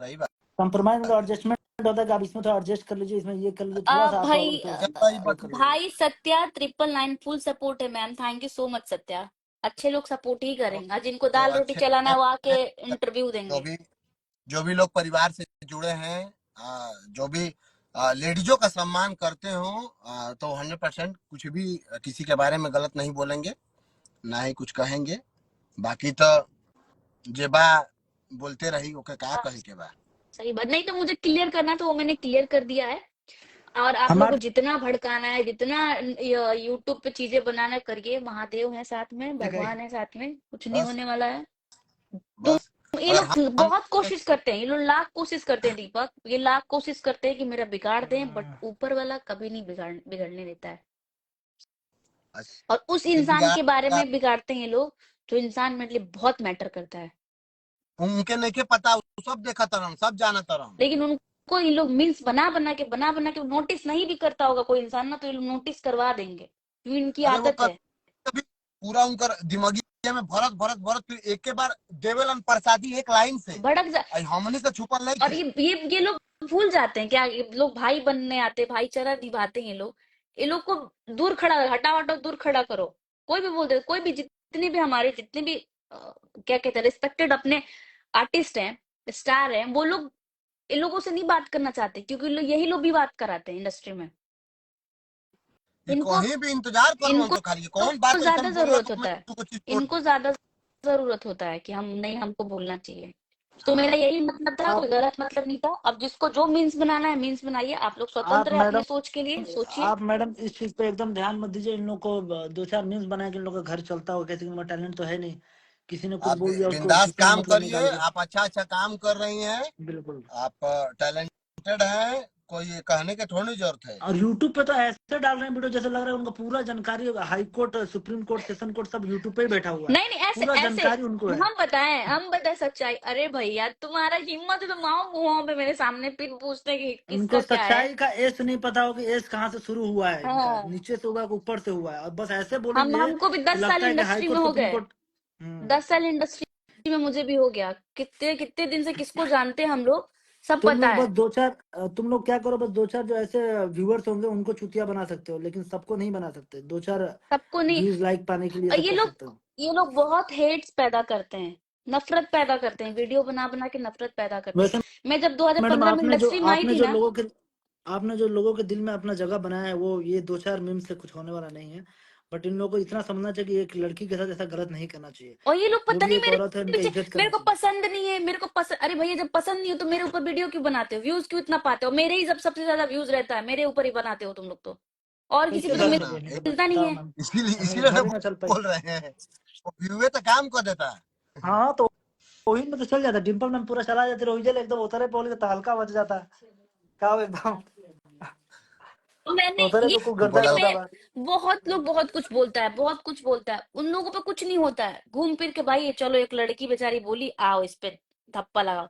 सही बात कंप्रोमाइज मतलब है। एडजस्टमेंट होता है कि आप इसमें थोड़ा एडजस्ट कर लीजिए, इसमें ये कर लीजिए, थोड़ा सा आप भाई उसे अच्छा भाई वो कर लीजिए। भाई सत्या 999 फुल सपोर्ट है ma'am, thank you so much Satya. अच्छे लोग सपोर्ट ही करेंगे, आज जिनको तो दाल रोटी अच्छे चलाना हैं। है वो आके इंटरव्यू जो देंगे। भी जो भी लोग परिवार से जुड़े हैं, जो भी लेडीजों का सम्मान करते हो, तो 100% कुछ भी किसी के बारे में गलत नहीं बोलेंगे, ना ही कुछ कहेंगे। बाकी तो जे बा बोलते रही, ओके का हाँ, कहे के बा। सही बात, नहीं तो मुझे क्लियर करना तो वो मैंने क्लियर कर दिया है। और आप लोग को हमारे जितना भड़काना है, जितना यूट्यूब पे चीजें बनाना है, करिए, महादेव है साथ में, भगवान है साथ में, कुछ नहीं बस होने वाला है। तुम, बस ये अगर लोग हम बहुत कोशिश करते हैं, ये लोग लाख कोशिश करते हैं दीपक, ये लाख कोशिश करते हैं कि मेरा बिगाड़ दें, बट ऊपर वाला कभी नहीं बिगड़ने देता है। और उस के इंसान के बारे बिगाड़ में बिगाड़ते हैं ये लोग जो इंसान मेरे लिए बहुत मैटर करता है। उनके नहीं के पता, उ सब देखा तरन, सब जाना तरन। लेकिन उनको ये लोग मीन्स बना बना के नोटिस नहीं भी करता होगा कोई इंसान ना, तो ये लोग नोटिस करवा देंगे, क्योंकि इनकी अरे वो आदत कभी है। कभी पूरा उनकर दिमागी में भरत भरत भरत, फिर एक के बार देवेलन प्रसादी एक लाइन से भड़क जा, आई हमनी से छुपल नहीं और थे। ये लोग भूल जाते हैं क्या, ये लोग भाई बनने आते, भाईचारा निभाते हैं ये लोग को दूर खड़ा, हटाओ हटाओ, दूर खड़ा करो। कोई भी बोल दे, कोई भी, जितने भी हमारे, जितने भी क्या कहते हैं, रिस्पेक्टेड अपने आर्टिस्ट हैं, स्टार हैं, वो लोग इन लोगों से नहीं बात करना चाहते, क्योंकि यही लोग भी बात कराते हैं इंडस्ट्री में। कि इनको कहीं भी इंतजार कर लो इनको तो खाली कौन बात ज्यादा ऐसा बोल जरूरत रहा होता है, तुमको चीज छोड़ इनको ज्यादा जरूरत होता है कि हम नहीं, हमको बोलना चाहिए। तो मेरा यही मतलब था, कोई आप गलत मतलब नहीं था। अब जिसको जो मीन्स बनाना है मीन्स बनाइए, आप लोग आप स्वतंत्र है अपने मैडम सोच के लिए, सोचिए। आप मैडम इस चीज पे एकदम ध्यान मत दीजिए। इन लोग को दो चार मीम्स बनाए कि इन लोग का घर चलता हो, किसी में टैलेंट तो है नहीं, किसी ने कुछ आप बोल दिया उसको बिंदास किसी में काम मतलब करिए, निकाल के। आप अच्छा अच्छा काम कर रही हैं, बिल्कुल। आप टैलेंटेड हैं, कोई ये कहने की थोड़ी जरूरत है। और यूट्यूब पे तो ऐसे डाल रहे हैं वीडियो जैसे लग रहा है उनको पूरा जानकारी होगा, high court, supreme court, session court सब यूट्यूब पे ही बैठा हुआ है, नहीं नहीं, ऐसे पूरा ऐसे जानकारी उनको है। हम बताएं सच्चाई। अरे भैया, तुम्हारा हिम्मत है तो माओ मुँह पे मेरे सामने फिर पूछते कि उनको किसका क्या है। सच्चाई का एस नहीं पता हो कि एस कहाँ से शुरू हुआ है, इनका हाँ, नीचे से हुआ है कि ऊपर से हुआ है, और बस ऐसे हम बोलेंगे हमको भी कि 10 साल लगता है कि हाई इंडस्ट्री में कोर्ट हो सुप्रीम गए, कोर्ट। हम्म। 10 साल इंडस्ट्री में मुझे भी हो गया। कितने कितने दिन से किसको जानते हैं हम लोग, सब तुम पता लोग बस है। दो चार तुम लोग क्या करो, बस दो चार जो ऐसे व्यूअर्स होंगे उनको चुतिया बना सकते हो, लेकिन सबको नहीं बना सकते। दो चार सबको नहीं। व्यूज लाइक पाने के लिए और सब कर सकते हो। ये लोग बहुत हेट्स पैदा करते हैं, नफरत पैदा करते हैं, वीडियो बना बना के नफरत पैदा करते हैं। वैसे मैं जब मैडम 2015 में इंडस्ट्री में आई थी ना, आपने जो लोगों के दिल में अपना जगह बनाया है, वो ये दो चार मीम से कुछ होने वाला नहीं है। बट इन लोगों को इतना समझना चाहिए कि एक लड़की के साथ ऐसा गलत नहीं करना चाहिए। और ये लोग वो पता भी नहीं एक मेरे औरत है, उनका पीछे, इज्जत मेरे करना को चाहिए। पसंद नहीं है, मेरे को पसंद, अरे भैया जब पसंद नहीं हो तो मेरे ऊपर वीडियो क्यों बनाते हो, व्यूज क्यों इतना पाते हो, मेरे ही जब सबसे ज्यादा व्यूज रहता है मेरे ऊपर ही बनाते हो तुम लोग तो, और किसी कैसे पे तो यही बनाते ना, हैं, नहीं तो मिलता नहीं बताओ है। मैम। इसीलिए हमें तो इसीलिए घर ना ही ना चल पाई। बोल रहे हैं, वो व्यूए तो काम कर देता है। हाँ तो वही में तो चल जाता, डिम्पल मैम पूरा चला जाते रोहिजल एकदम उतरे बोल के तो हल्का बच जाता है। क्या एकदम तो मैंने उतरे बिल्कुल गर्दा बोला गर्दा में बात। बहुत लोग बहुत कुछ बोलता है, बहुत कुछ बोलता है, उन लोगों पे कुछ नहीं होता है, घूम फिर के भाई चलो एक लड़की बेचारी बोली, आओ इस पे धप्पा लगाओ।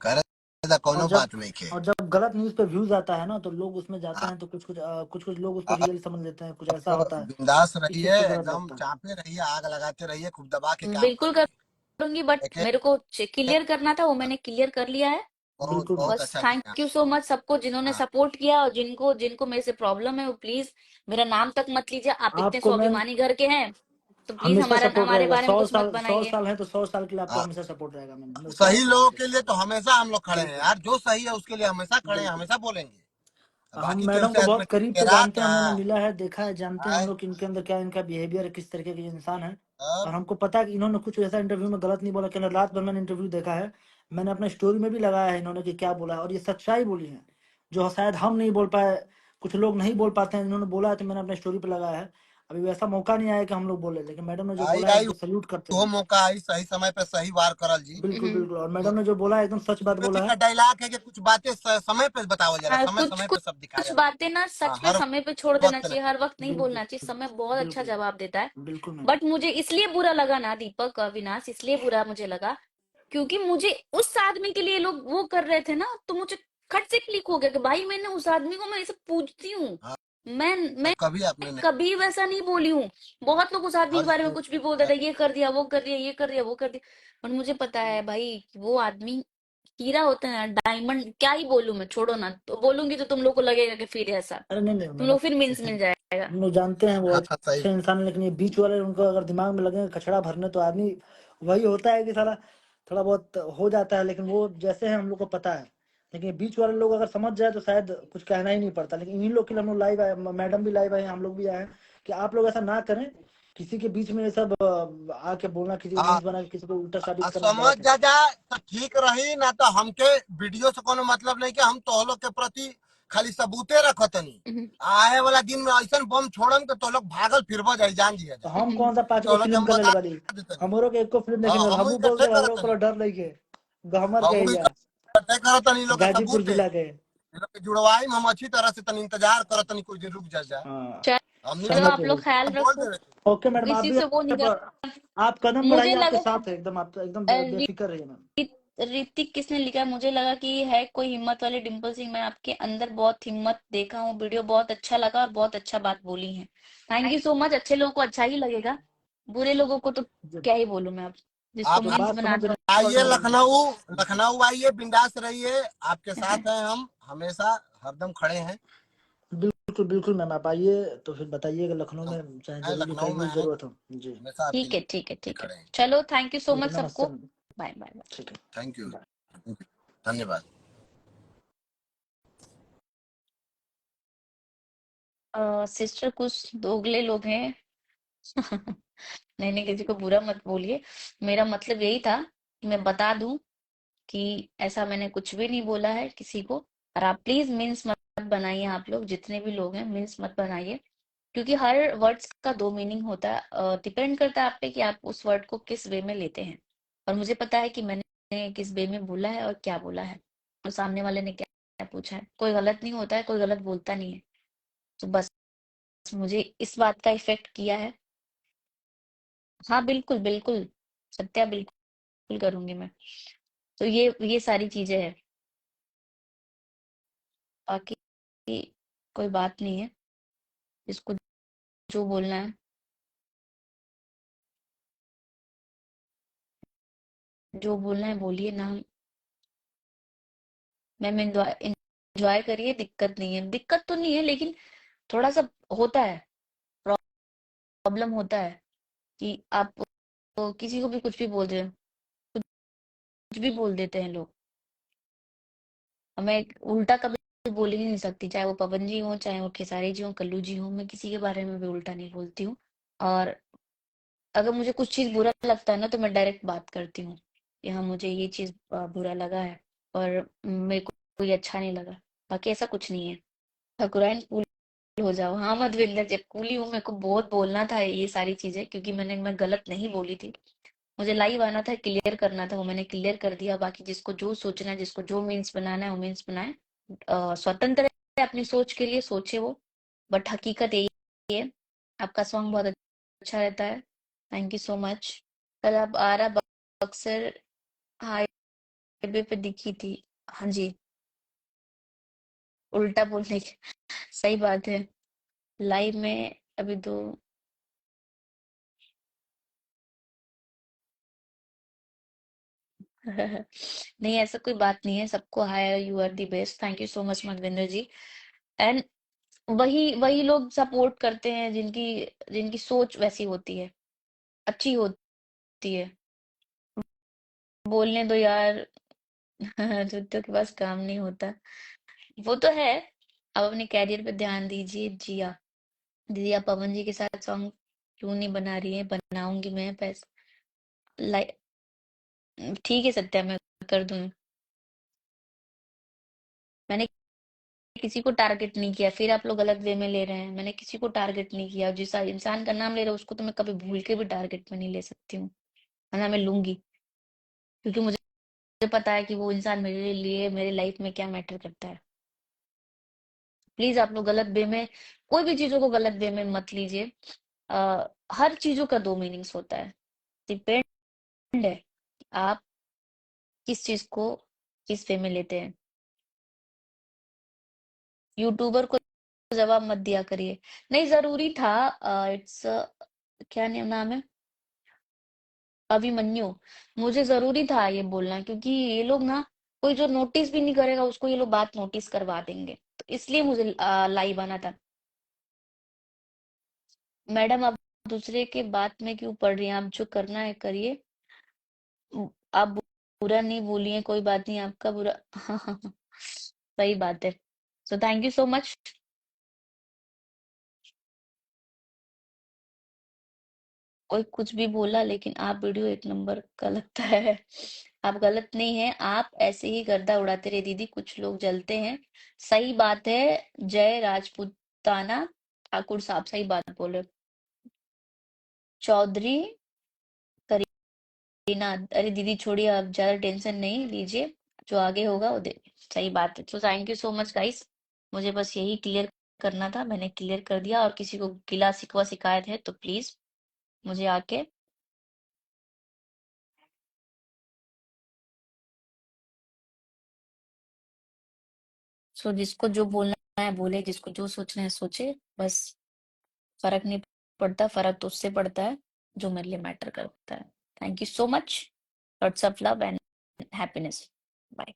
करे था, और कोनो जब बात नहीं खे। और जब गलत न्यूज पे व्यूज आता है ना, तो लोग उसमें जाते आप हैं तो कुछ कुछ लोग उसको रियल समझ लेते हैं, कुछ ऐसा तो होता है। बिंदास इस रहिए, चीज पे गलत एकदम लगता है। चापे रहिए, आग लगाते रहिए, खूब दबा के काम बिल्कुल करिए। करूंगी, बट देखिए, मेरे को क्लियर करना था, वो मैंने क्लियर कर लिया है। बहुत बिल्कुल मैम। बहुत बस अच्छा किया। थैंक यू सो मच सबको जिन्होंने हाँ, सपोर्ट किया, और जिनको जिनको मेरे से प्रॉब्लम है वो प्लीज मेरा नाम तक मत लीजिए। आप इतने आपको मैम स्वाभिमानी घर के हैं तो प्लीज हमेशा हमारा सपोर्ट हमारे रहेगा, बारे में कुछ मत सौ बनाइए। साल है तो 100 साल के लिए आपको हाँ, हमेशा सपोर्ट रहेगा मैम, सही विश्वास लोगों रखिए। के लिए तो हमेशा हम लोग खड़े हैं बिल्कुल यार, जो सही है उसके लिए हमेशा खड़े हैं, बिल्कुल। हमेशा बोलेंगे। अब हम बाकी के मैडम उससे को बहुत करीब से तेरा जानते हैं, क्या हमने मिला है, देखा है, जानते हैं हम है। लोग कि इनके अंदर क्या इनका बिहेवियर है, किस तरीके के इंसान है। और अब हमको पता है कि इन्होंने कुछ ऐसा इंटरव्यू में गलत नहीं बोला कि रात भर मैंने इंटरव्यू देखा है, मैंने अपने स्टोरी में भी लगाया है इन्होंने कि क्या बोला है, और ये सच्चाई बोली है जो शायद हम नहीं बोल पाए, कुछ लोग नहीं बोल पाते हैं, इन्होंने बोला है तो मैंने अपने स्टोरी पे लगाया है। अभी वैसा मौका नहीं आया कि हम लोग बोले, लेकिन मैडम ने जो आई बोला है आई उनको सल्यूट करते वो हैं। मौका आई, सही समय पे सही वार करल जी। बिल्कुल बिल्कुल, और वो मैडम ने जो बोला है एकदम सच बात विवेक जी बोला का है। डायलॉग है कि कुछ बातें समय पे बतावल जाला, हाँ, समय कुछ समय पे कुछ सब दिखाया कुछ जाला। बातें ना हाँ, सच में हर समय पे छोड़ देना वक्त चाहिए, नहीं। हर वक्त नहीं बिल्कुल बोलना चाहिए, समय बहुत अच्छा बिल्कुल जवाब देता है। बिल्कुल मैम। बट मुझे इसलिए बुरा लगा ना दीपक अविनाश, इसलिए बुरा मुझे लगा क्योंकि मुझे उस आदमी के लिए लोग वो कर रहे थे ना, तो मुझे खट से क्लिक हो गया कि भाई मैंने उस आदमी को, मैं इसे पूछती हूँ। हाँ, मैं कभी आपने नहीं। कभी वैसा नहीं बोली हूँ। बहुत लोग उस आदमी के हर बारे में कुछ भी बोल देते हैं, ये कर दिया, वो कर दिया, ये कर दिया, वो कर दिया। पर मुझे पता है भाई कि वो आदमी हीरा होता है ना, डायमंड, क्या ही बोलूं मैं, छोड़ो ना, तो बोलूंगी तो तुम लोग को लगेगा कि फिर ऐसा, अरे नहीं नहीं तुम लोग मैडम, फिर मीन्स मिल जाएगा। हम लोग जानते हैं वो हाँ, सही। अच्छे इंसान है, लेकिन ये बीच वाले उनको अगर दिमाग में लगे कचड़ा भरने, तो आदमी वही होता है कि साला थोड़ा बहुत हो जाता है, लेकिन वो जैसे हैं हम लोग को पता है। लेकिन ये बीच वाले लोग अगर समझ जाए तो शायद कुछ कहना ही नहीं पड़ता, लेकिन इन्हीं लोग के लिए हम लोग लाइव आए, मैडम भी लाइव आए, हम लोग भी आए हैं कि आप लोग ऐसा ना करें, किसी के बीच में ये सब आके बोलना, किसी को मीम्स बना के किसी को उल्टा साबित करना समझ गलत है। जा तो ठीक रही ना, तो हमके वीडियो से कोनो मतलब नहीं कि हम तो लोग के प्रति खाली सबूते रखतनी। आए वाला दिन में ऐसा बम छोड़म के तो लोग भागल फिरबा जाई, जान जिया तो जा हम कौन सा 5 गो तो लोग के फिल्म हम करने बता वाली, देतनी। हमारो के एक को फिल्म हाँ, नहीं, हम हम बोल इकट्ठे दे, हमरो को करतनी, डर नहीं के गहमर के हम है, इकट्ठे करतनी लोग के गाजीपुर सबूते। जिला के। इन लोग के जुड़वाई में हम अच्छी तरह से तनी इंतजार करतनी, कुछ दिन रुक जा। हाँ हमनी चलो समझ आप लोग ख्याल के बोल रखो, देवे। ओके मैडम, आप किसी भी से वो नहीं कर, आप कदम मुझे बढ़ाइए, आपके लगा साथ है एकदम, आप एकदम बेफिक्र रहिए मैम। ऋतिक किसने लिखा है, मुझे लगा कि है कोई हिम्मत वाले डिम्पल सिंह, मैं आपके अंदर बहुत हिम्मत देखा हूँ, वीडियो बहुत अच्छा लगा और बहुत अच्छा बात बोली है। Thank you so much. अच्छे लोगों को अच्छा ही लगेगा, बुरे लोगों को तो जी, क्या ही बोलूं मैं, अब जिसको आप मीम्स बात समझ बनाना रहे हो। हैं आइए मैडम। लखनऊ, लखनऊ आइए, बिंदास रहिए, आपके साथ हैं हम, हमेशा हरदम खड़े हैं। बिल्कुल बिल्कुल मैम, आप आइए तो फिर बताइएगा, लखनऊ हम में चाहे हैं, जब भी लखनऊ कहीं में भी हैं, जरूरत हो जी। हमेशा आपके ठीक है, लिए ठीक है, ठीक है, खड़े हैं। चलो thank you so okay much नमस्ते। सबको। Bye bye. ठीक है। Thank you, bye. धन्यवाद। सिस्टर कुछ दोगले लोग हैं। नहीं नहीं, किसी को बुरा मत बोलिए। मेरा मतलब यही था कि मैं बता दूं कि ऐसा मैंने कुछ भी नहीं बोला है किसी को। और आप प्लीज मीन्स मत बनाइए, आप लोग जितने भी लोग हैं मीन्स मत बनाइए, क्योंकि हर वर्ड्स का दो मीनिंग होता है। डिपेंड करता है आप पे कि आप उस वर्ड को किस वे में लेते हैं। और मुझे पता है कि मैंने किस वे में बोला है और क्या बोला है, और सामने वाले ने क्या क्या पूछा है। कोई गलत नहीं होता है, कोई गलत बोलता नहीं है। तो बस मुझे इस बात का इफेक्ट किया है। हाँ बिल्कुल बिल्कुल, सत्या बिल्कुल करूंगी मैं। तो ये सारी चीजें हैं। बाकी कोई बात नहीं है, जिसको जो बोलना है, जो बोलना है बोलिए ना। मैम एंजॉय करिए, दिक्कत नहीं है। दिक्कत तो नहीं है, लेकिन थोड़ा सा होता है, प्रॉब्लम होता है कि आप किसी को भी कुछ भी बोल रहे हो, कुछ भी बोल देते हैं लोग। और मैं उल्टा कभी बोल ही नहीं सकती, चाहे वो पवन जी हो, चाहे वो खेसारी जी हो, कल्लू जी हो, मैं किसी के बारे में भी उल्टा नहीं बोलती हूँ। और अगर मुझे कुछ चीज बुरा लगता है ना, तो मैं डायरेक्ट बात करती हूँ कि हाँ मुझे ये चीज बुरा लगा है, और मेरे को कोई अच्छा नहीं लगा। बाकी ऐसा कुछ नहीं है। ठकुराइन कूल हो जाओ। हाँ मधविंदर, जब कूली हूँ, मेरे को बहुत बोलना था ये सारी चीजें, क्योंकि मैं गलत नहीं बोली थी। मुझे लाइव आना था, क्लियर करना था, वो मैंने क्लियर कर दिया। बाकी जिसको जो सोचना है, जिसको जो मीन्स बनाना है वो मीन्स बनाए। स्वतंत्र है अपनी सोच के लिए, सोचे वो। बट हकीकत यही है। आपका सॉन्ग बहुत अच्छा रहता है, थैंक यू सो मच। कल आप आरा बक्सर हाईवे पे दिखी थी। हाँ जी, उल्टा बोलने की। सही बात है। लाइव में अभी तो नहीं, ऐसा कोई बात नहीं है। सबको hi, you are the best, thank you so much Manvinder ji. And वही वही लोग सपोर्ट करते हैं जिनकी जिनकी सोच वैसी होती है, अच्छी होती है। बोलने दो यार। जुत्तों के पास काम नहीं होता, वो तो है। अब अपने कैरियर पे ध्यान दीजिए जिया। दीदी आप पवन जी के साथ सॉन्ग क्यों नहीं बना रही है? बनाऊंगी मैं, पैसे लाइक। ठीक है सत्या, मैं कर दूं। मैंने किसी को टारगेट नहीं किया, फिर आप लोग गलत वे में ले रहे हैं। मैंने किसी को टारगेट नहीं किया। जिस इंसान का नाम ले रहा हूँ उसको तो मैं कभी भूल के भी टारगेट में नहीं ले सकती हूँ, वरना मैं लूंगी। क्योंकि मुझे पता है कि वो इंसान मेरे लिए, मेरे लाइफ में क्या मैटर करता है। प्लीज आप लोग गलत वे में, कोई भी चीजों को गलत वे में मत लीजिए। हर चीजों का दो मीनिंग्स होता है। डिपेंड है आप किस चीज को किस वे में लेते हैं। यूट्यूबर को जवाब मत दिया करिए। नहीं जरूरी था। इट्स क्या नाम है, अभिमन्यु। मुझे जरूरी था ये बोलना, क्योंकि ये लोग ना, कोई जो नोटिस भी नहीं करेगा उसको ये लोग बात नोटिस करवा देंगे, तो इसलिए मुझे लाइव आना था। मैडम आप दूसरे के बात में क्यों पड़ रही हैं? आप जो करना है करिए। आप बुरा नहीं बोलिए, कोई बात नहीं आपका बुरा। सही बात है। So thank you so much. कोई कुछ भी बोला, लेकिन आप वीडियो एक नंबर का लगता है। आप गलत नहीं है, आप ऐसे ही गर्दा उड़ाते रहे दीदी, कुछ लोग जलते हैं। सही बात है। जय राजपूताना ठाकुर साहब सही बात बोले। चौधरी करीना, अरे दीदी छोड़िए, आप ज्यादा टेंशन नहीं लीजिए, जो आगे होगा वो दे। सही बात है। तो thank you so much guys. मुझे बस यही क्लियर करना था, मैंने क्लियर कर दिया। और किसी को गिला शिकवा शिकायत है तो प्लीज मुझे आके। सो जिसको जो बोलना है बोले, जिसको जो सोचना है सोचे, बस। फर्क नहीं पड़ता, फर्क तो उससे पड़ता है जो मेरे लिए मैटर करता है। Thank you so much. Lots of love and happiness. Bye.